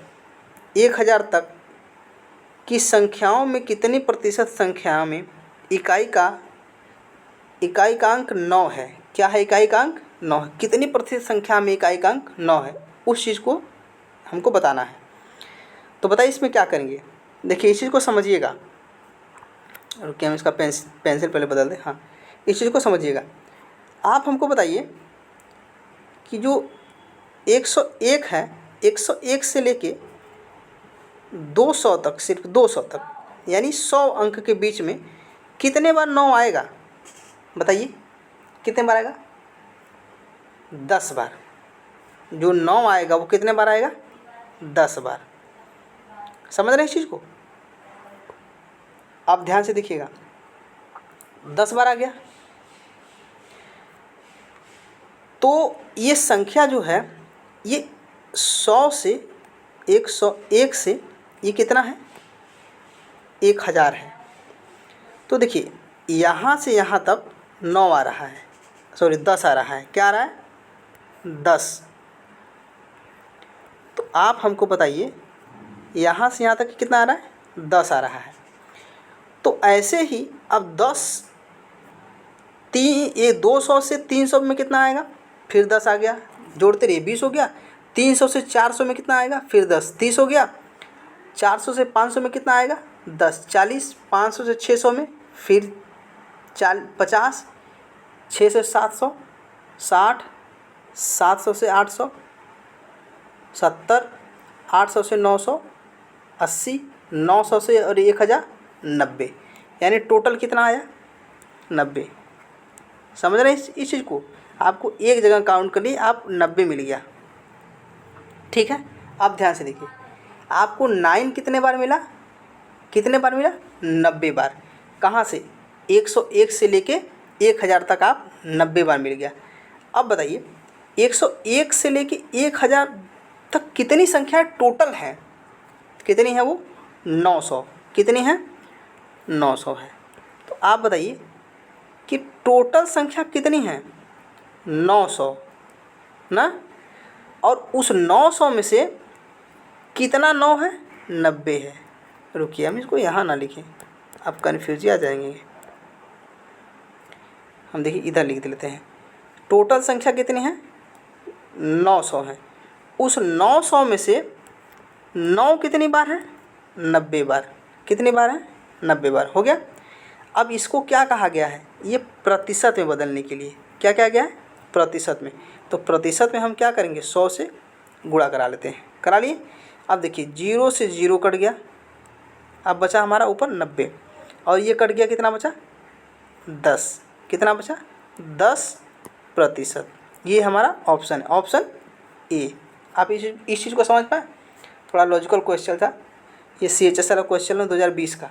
1000 तक की संख्याओं में कितनी प्रतिशत संख्या में इकाई का अंक 9 है। क्या है, इकाई का अंक 9 है। कितनी प्रतिशत संख्या में इकाई का अंक 9 है, उस चीज़ को हमको बताना है। तो बताइए इसमें क्या करेंगे, देखिए इस चीज़ को समझिएगा। रुकिए हम इसका पेंसिल पहले बदल दें। हाँ, इस चीज़ को समझिएगा। आप हमको बताइए कि जो 101 है, 101 से लेके 200 तक, सिर्फ 200 तक, यानी 100 अंक के बीच में कितने बार 9 आएगा, बताइए कितने बार आएगा, 10 बार। जो 9 आएगा वो कितने बार आएगा, 10 बार। समझ रहे हैं इस चीज़ को, आप ध्यान से देखिएगा, 10 बार आ गया। तो ये संख्या जो है, ये 100 से 101 से ये कितना है, 1000 है। तो देखिए यहाँ से यहाँ तक 9 आ रहा है, सॉरी 10 आ रहा है। क्या आ रहा है? 10। तो आप हमको बताइए यहाँ से यहाँ तक कितना आ रहा है? 10 आ रहा है। तो ऐसे ही अब 200 से 300 में कितना आएगा? फिर 10 आ गया, जोड़ते रहिए, 20 हो गया। 300 से 400 में कितना आएगा? फिर 10, 30 हो गया। 400 से 500 में कितना आएगा? 10, 40। 500 से 600 में फिर 50। 6 से 700, 60। 700 से 800, 70। 800 से 900, 80। 900 से और 1000, 90। यानी टोटल कितना आया? 90। समझ रहे हैं इस चीज़ को? आपको एक जगह काउंट कर लिए, आप 90 मिल गया। ठीक है, अब ध्यान से देखिए, आपको 9 कितने बार मिला? कितने बार मिला? 90 बार। कहाँ से? 101 से लेके 1000 तक आप 90 बार मिल गया। अब बताइए 101 से लेके 1000 तक कितनी संख्या टोटल है? कितनी है वो? 900। कितनी है? 900 है। तो आप बताइए कि टोटल संख्या कितनी है? 900 ना। और उस 900 में से कितना 9 है? 90 है। रुकिए, हम इसको यहाँ ना लिखें, आप कन्फ्यूज आ जाएंगे। हम देखिए इधर लिख लेते हैं। टोटल संख्या कितनी है? 900 है। उस 900 में से 9 कितनी बार है? 90 बार। कितनी बार है? 90 बार। हो गया। अब इसको क्या कहा गया है? ये प्रतिशत में बदलने के लिए क्या क्या गया है? प्रतिशत में। तो प्रतिशत में हम क्या करेंगे? 100 से गुणा करा लेते हैं। करा लिए। अब देखिए 0 से 0 कट गया, अब बचा हमारा ऊपर 90, और ये कट गया, कितना बचा? 10। कितना बचा? 10%। ये हमारा ऑप्शन है, ऑप्शन ए। आप इस चीज़ को समझ पाए? थोड़ा लॉजिकल क्वेश्चन था ये, CHS वाला क्वेश्चन है 2020 का।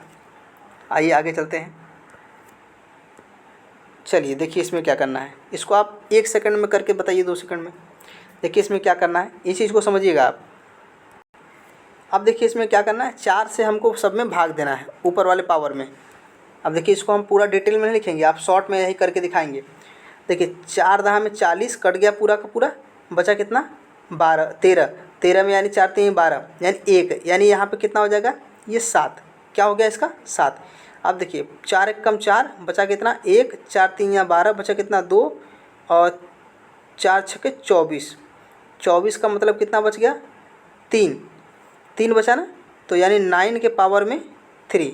आइए आगे चलते हैं। चलिए देखिए इसमें क्या करना है, इसको आप 1 सेकंड में करके बताइए, 2 सेकंड में। देखिए इसमें क्या करना है, इस चीज़ को समझिएगा आप। अब देखिए इसमें क्या करना है, 4 से हमको सब में भाग देना है, ऊपर वाले पावर में। अब देखिए इसको हम पूरा डिटेल में नहीं लिखेंगे, आप शॉर्ट में यही करके दिखाएंगे। देखिए 4 दहा में 40 कट गया पूरा का पूरा, बचा कितना? 12, 13। 13 में यानी 4 3 12, यानी 1, यानी यहाँ पे कितना हो जाएगा? ये 7। क्या हो गया इसका? 7। अब देखिए 4 1 कम 4, बचा कितना? 1। 4 3 या 12, बचा कितना? 2। और 4 6 24। 24 का मतलब कितना बच गया? 3। 3 बचा ना, तो यानी 9 के पावर में 3,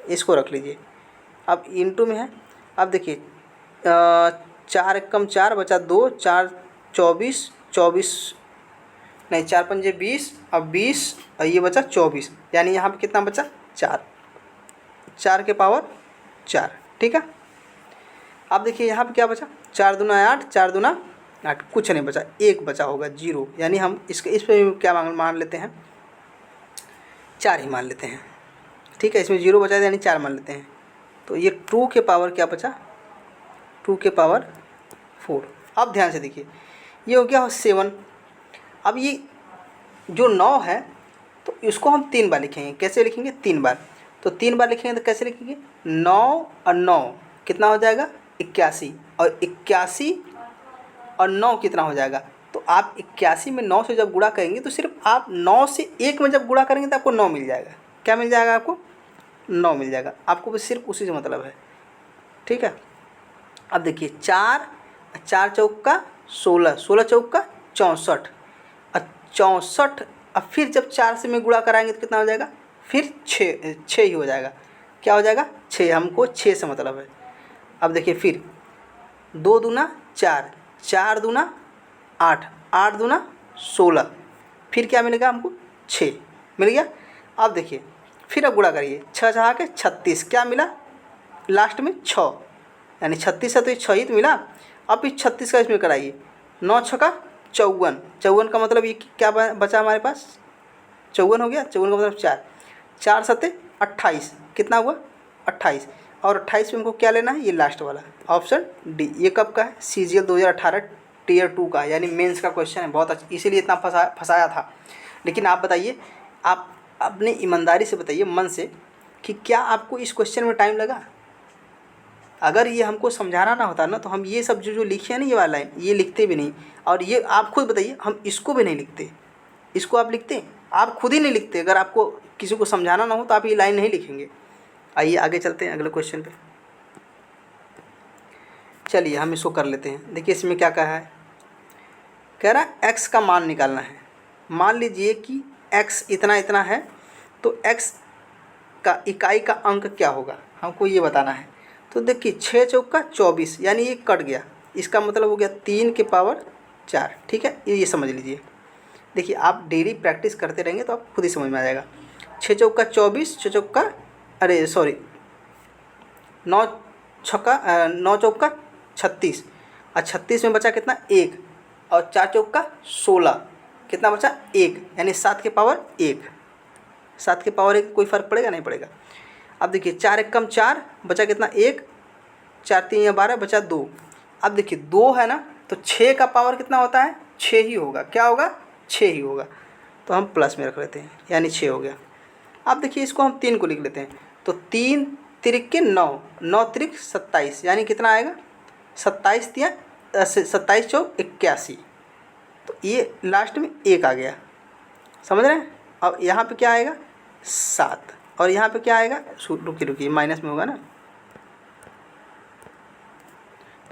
इसको रख लीजिए। अब इंटू में है। अब देखिए 4 1 कम 4, बचा 2। 4 24, 24 नहीं, 4 पंजे 20, अब 20, और ये बचा 24, यानी यहाँ पे कितना बचा? 4। 4 के पावर 4। ठीक है। अब देखिए यहाँ पे क्या बचा? 4 दूना 8, 4 दूना 8, कुछ नहीं बचा, 1 बचा होगा, 0। यानी हम इस पर क्या मान लेते हैं? 4 ही मान लेते हैं। ठीक है, इसमें 0 बचा यानी 4 मान लेते हैं। तो ये 2 के पावर क्या बचा? 2 के पावर 4। अब ध्यान से देखिए, ये हो गया 7। अब ये जो 9 है, तो इसको हम 3 बार लिखेंगे। कैसे लिखेंगे? 3 बार। तो 3 बार लिखेंगे तो कैसे लिखेंगे? 9 और 9 कितना हो जाएगा? 81। और 81 और 9 कितना हो जाएगा? तो आप 81 में 9 से जब गुणा करेंगे, तो सिर्फ आप 9 से 1 में जब गुणा करेंगे तो आपको 9 मिल जाएगा। क्या मिल जाएगा आपको? 9 मिल जाएगा। आपको बस सिर्फ उसी से मतलब है। ठीक है। अब देखिए 4 चौक का 16, 16 चौक का 64, और 64, अब फिर जब 4 से में गुणा कराएंगे तो कितना हो जाएगा? फिर 6 ही हो जाएगा। क्या हो जाएगा? 6। हमको 6 से मतलब है। अब देखिए फिर 2 दूना 4, 4 दूना 8, 8 दूना 16, फिर क्या मिलेगा हमको? 6 मिल गया। अब देखिए फिर अब गुणा करिए, 6 छः के 36, क्या मिला लास्ट में? 6, यानी 36 है तो 6 ही तो मिला। अब इस 36 का इसमें कराइए, 9 छक्का 54, 54 का मतलब ये क्या बचा हमारे पास? 54 हो गया। 54 का मतलब 4, 4 सत्ते 28, कितना हुआ? 28। और 28 में हमको क्या लेना है? ये लास्ट वाला ऑप्शन डी। ये कब का है? CGL 2018 टियर 2 का, यानी मेंस का क्वेश्चन है। बहुत अच्छा, इसीलिए इतना फंसाया था। लेकिन आप बताइए, आप अपने ईमानदारी से बताइए, मन से, कि क्या आपको इस क्वेश्चन में टाइम लगा? अगर ये हमको समझाना ना होता ना तो हम ये सब जो लिखे हैं ना, ये वाला लाइन, ये लिखते भी नहीं। और ये आप खुद बताइए, हम इसको भी नहीं लिखते। इसको आप लिखते हैं? आप खुद ही नहीं लिखते। अगर आपको किसी को समझाना ना हो तो आप ये लाइन नहीं लिखेंगे। आइए आगे चलते हैं अगले क्वेश्चन पे। चलिए हम इसको कर लेते हैं। देखिए इसमें क्या कहा है, कह रहा है x का मान निकालना है। मान लीजिए कि x इतना इतना है, तो x का इकाई का अंक क्या होगा, हमको ये बताना है। तो देखिए 6 चौका 24, यानी ये कट गया, इसका मतलब हो गया 3 के पावर 4। ठीक है, ये समझ लीजिए। देखिए आप डेली प्रैक्टिस करते रहेंगे तो आप खुद ही समझ में आ जाएगा। 6 चौका 24, 6 चौका अरे सॉरी 9 चौका 36, और 36 में बचा कितना 1, और 4 चौका 16, कितना बचा 1, यानी 7 के पावर 1। 7 के पावर 1 कोई फ़र्क पड़ेगा? नहीं पड़ेगा। अब देखिए 4 एक कम 4, बचा कितना 1, 4 3 या 12, बचा 2। अब देखिए 2 है ना, तो 6 का पावर कितना होता है? 6 ही होगा। क्या होगा? 6 ही होगा। तो हम प्लस में रख लेते हैं, यानी 6 हो गया। अब देखिए इसको हम 3 को लिख लेते हैं, तो 3 तिरिक के 9, 9 तिरिक 27, यानी कितना आएगा 27 चौक 81। तो ये लास्ट में 1 आ गया, समझ रहे हैं? अब यहाँ पे क्या आएगा 7, और यहाँ पे क्या आएगा, रुकिए माइनस में होगा ना,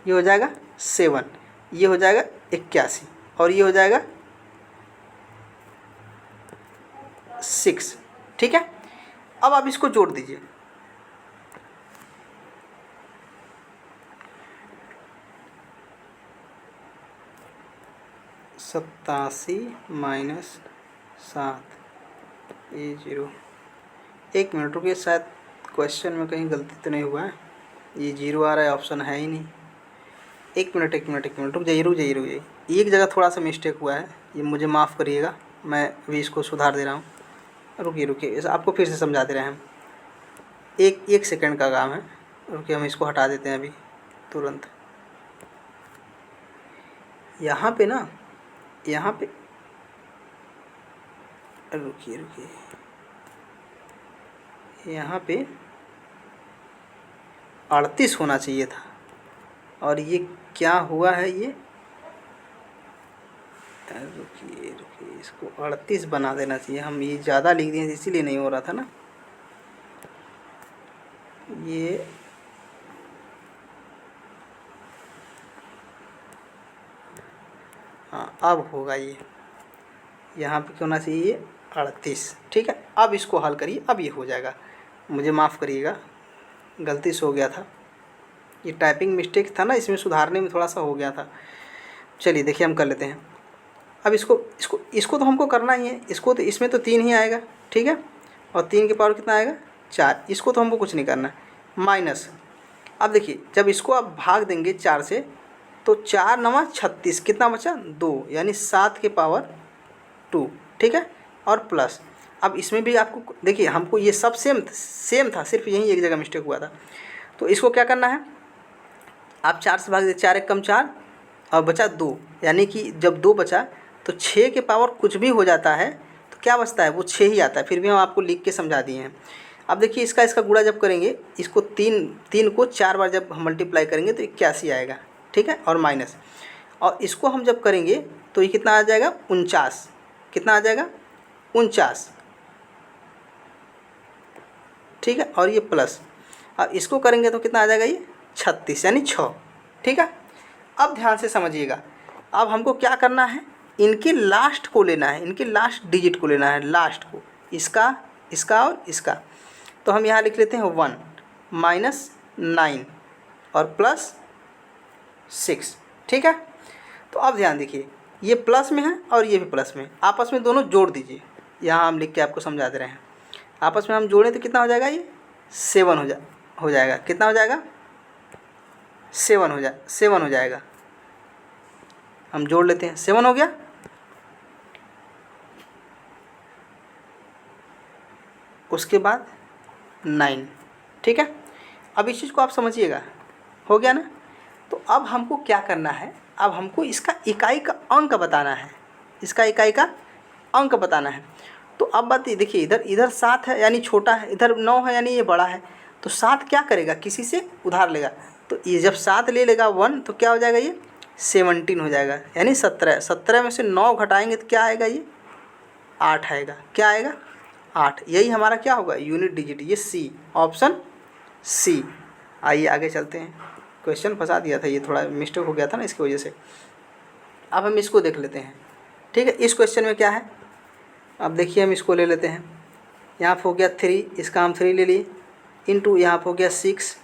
ये हो जाएगा 7, ये हो जाएगा 81, और ये हो जाएगा 6। ठीक है, अब आप इसको जोड़ दीजिए। सत्तासी माइनस 7 ये 0। 1 मिनट रुकिए, शायद क्वेश्चन में कहीं गलती तो नहीं हुआ है। ये 0 आ रहा है, ऑप्शन है ही नहीं। 1 मिनट रुक जाइए। एक जगह थोड़ा सा मिस्टेक हुआ है, ये मुझे माफ़ करिएगा, मैं अभी इसको सुधार दे रहा हूँ। रुकिए आपको फिर से समझा दे रहे हैं हम। एक सेकंड का काम है, रुकिए हम इसको हटा देते हैं अभी तुरंत। यहाँ पे ना, यहाँ पे रुकिए यहाँ पे 38 होना चाहिए था, और ये क्या हुआ है, ये रुकिए इसको 38 बना देना चाहिए। हम ये ज़्यादा लिख दिए इसीलिए नहीं हो रहा था ना। ये हाँ अब होगा, ये यहाँ पे क्या होना चाहिए 38। ठीक है, अब इसको हल करिए, अब ये हो जाएगा। मुझे माफ़ करिएगा, गलती से हो गया था, ये टाइपिंग मिस्टेक था ना, इसमें सुधारने में थोड़ा सा हो गया था। चलिए देखिए हम कर लेते हैं। अब इसको तो हमको करना ही है। इसको तो इसमें तो 3 ही आएगा, ठीक है, और 3 के पावर कितना आएगा 4। इसको तो हमको कुछ नहीं करना, माइनस। अब देखिए जब इसको आप भाग देंगे 4 से, तो 4 9 36, कितना बचा 2, यानी 7 के पावर 2। ठीक है, और प्लस। अब इसमें भी आपको देखिए, हमको ये सब सेम था, सिर्फ यहीं एक जगह मिस्टेक हुआ था। तो इसको क्या करना है, आप 4 से भाग दे, 4 एक कम 4, और बचा 2, यानी कि जब 2 बचा तो 6 के पावर कुछ भी हो जाता है तो क्या बचता है, वो 6 ही आता है। फिर भी हम आपको लिख के समझा दिए हैं। अब देखिए इसका गुणा जब करेंगे, इसको 3 को 4 बार जब हम मल्टीप्लाई करेंगे तो 81 आएगा। ठीक है, और माइनस, और इसको हम जब करेंगे तो ये कितना आ जाएगा 49। कितना आ जाएगा 49। ठीक है, और ये प्लस, अब इसको करेंगे तो कितना आ जाएगा ये 36, यानी 6। ठीक है, अब ध्यान से समझिएगा। अब हमको क्या करना है, इनके लास्ट को लेना है, इनके लास्ट डिजिट को लेना है, लास्ट को, इसका और इसका। तो हम यहाँ लिख लेते हैं 1 माइनस 9 और प्लस 6। ठीक है, तो अब ध्यान देखिए, ये प्लस में है और ये भी प्लस में, आपस में दोनों जोड़ दीजिए। यहाँ हम लिख के आपको समझा दे रहे हैं। आपस में हम जोड़ें तो कितना हो जाएगा, ये 7 हो जाएगा। कितना हो जाएगा 7 हो जाएगा। हम जोड़ लेते हैं, 7 हो गया। उसके बाद 9। ठीक है, अब इस चीज़ को आप समझिएगा, हो गया ना। तो अब हमको क्या करना है, अब हमको इसका इकाई का अंक बताना है, इसका इकाई का अंक बताना है। तो अब बात देखिए, इधर इधर 7 है यानी छोटा है, इधर 9 है यानी ये बड़ा है। तो 7 क्या करेगा, किसी से उधार लेगा। तो ये जब 7 ले लेगा 1 तो क्या हो जाएगा, ये 17 हो जाएगा यानी 17। 17 में से 9 घटाएंगे तो क्या आएगा, ये 8 आएगा। क्या आएगा, 8। यही हमारा क्या होगा, यूनिट डिजिट। ये सी, ऑप्शन सी। आइए आगे चलते हैं। क्वेश्चन फंसा दिया था, ये थोड़ा मिस्टेक हो गया था ना, इसकी वजह से। अब हम इसको देख लेते हैं। ठीक है, इस क्वेश्चन में क्या है, अब देखिए हम इसको ले लेते हैं। यहाँ पे हो गया 3, इसका हम 3 ले लिए, इंटू यहाँ पे हो गया 6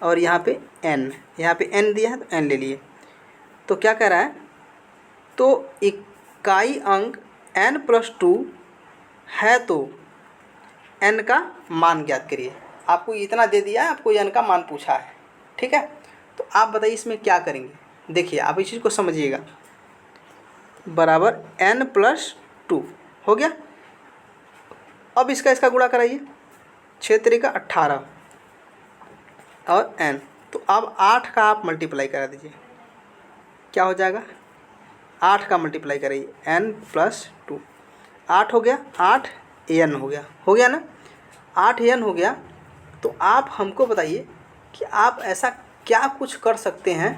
और यहाँ पे n, यहाँ पे n दिया है तो n ले लिए। तो क्या कह रहा है, तो इकाई अंक n+2 है तो n का मान ज्ञात करिए। आपको इतना दे दिया है, आपको n का मान पूछा है। ठीक है, तो आप बताइए इसमें क्या करेंगे। देखिए आप इस चीज़ को समझिएगा, बराबर n+2 हो गया। अब इसका गुणा कराइए, 6 3 18 और n। तो अब 8 का आप मल्टीप्लाई करा दीजिए, क्या हो जाएगा, 8 का मल्टीप्लाई करिए, n+2, 8 हो गया, 8 n हो गया ना, 8 n हो गया। तो आप हमको बताइए कि आप ऐसा क्या कुछ कर सकते हैं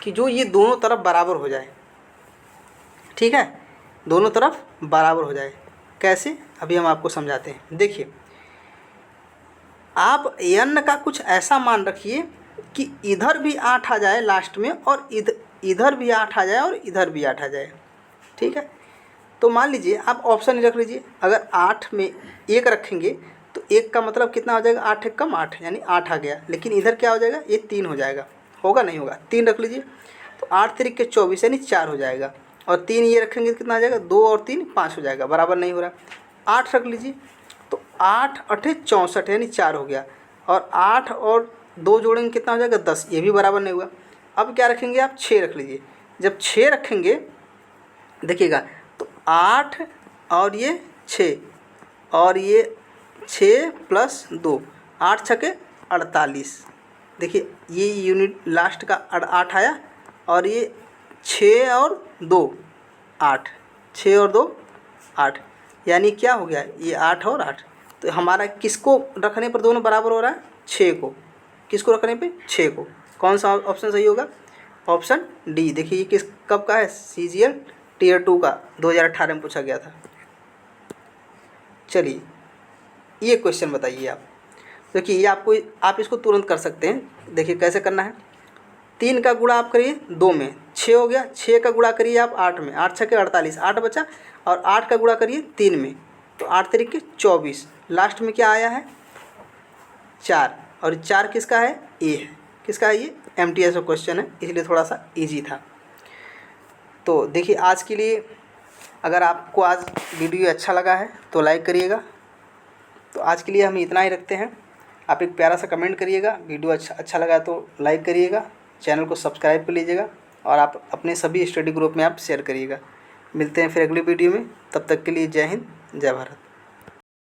कि जो ये दोनों तरफ बराबर हो जाए। ठीक है, दोनों तरफ बराबर हो जाए। कैसे, अभी हम आपको समझाते हैं। देखिए, आप n का कुछ ऐसा मान रखिए कि इधर भी 8 आ जाए लास्ट में, और इधर भी 8 आ जाए और इधर भी 8 आ जाए। ठीक है, तो मान लीजिए आप ऑप्शन ही रख लीजिए। अगर 8 में 1 रखेंगे तो 1 का मतलब कितना हो जाएगा, 8 1 कम 8 यानी 8 आ गया। लेकिन इधर क्या हो जाएगा, ये 3 हो जाएगा। होगा नहीं होगा, 3 रख लीजिए। तो 8 3 24 यानी 4 हो जाएगा। और 3 ये रखेंगे तो कितना आ जाएगा, 2 और 3 5 हो जाएगा। बराबर नहीं हो रहा। 8 रख लीजिए, तो 8 8 64 यानी 4 हो गया। और 8 और 2 जोड़ेंगे कितना हो जाएगा, 10। ये भी बराबर नहीं हुआ। अब क्या रखेंगे आप, 6 रख लीजिए। जब 6 रखेंगे देखिएगा, तो 8 और ये 6 और ये 6 + 2, 8 6 48। देखिए ये यूनिट लास्ट का 8 आया, और ये 6 और 2 8, 6 और 2 8, यानी क्या हो गया, ये 8 और 8। तो हमारा किसको रखने पर दोनों बराबर हो रहा है, 6 को। किसको रखने पे, 6 को। कौन सा ऑप्शन सही होगा, ऑप्शन डी। देखिए ये किस कब का है, CGL Tier 2 का 2018 में पूछा गया था। चलिए ये क्वेश्चन बताइए आप। देखिए ये आप इसको तुरंत कर सकते हैं। देखिए कैसे करना है, 3 का गुणा आप करिए 2 में, 6 हो गया। 6 का गुणा करिए आप 8 में, 8 6 48, 8 बचा। और 8 का गुणा करिए 3 में, तो 8 3 24। लास्ट में क्या आया है, 4। और 4 किसका है, ए है। किसका है, ये MTS का क्वेश्चन है, इसलिए थोड़ा सा ईजी था। तो देखिए आज के लिए, अगर आपको आज वीडियो अच्छा लगा है तो लाइक करिएगा। तो आज के लिए हम इतना ही रखते हैं। आप एक प्यारा सा कमेंट करिएगा, वीडियो अच्छा लगा तो लाइक करिएगा, चैनल को सब्सक्राइब कर लीजिएगा, और आप अपने सभी स्टडी ग्रुप में आप शेयर करिएगा। मिलते हैं फिर अगली वीडियो में, तब तक के लिए जय हिंद, जय भारत।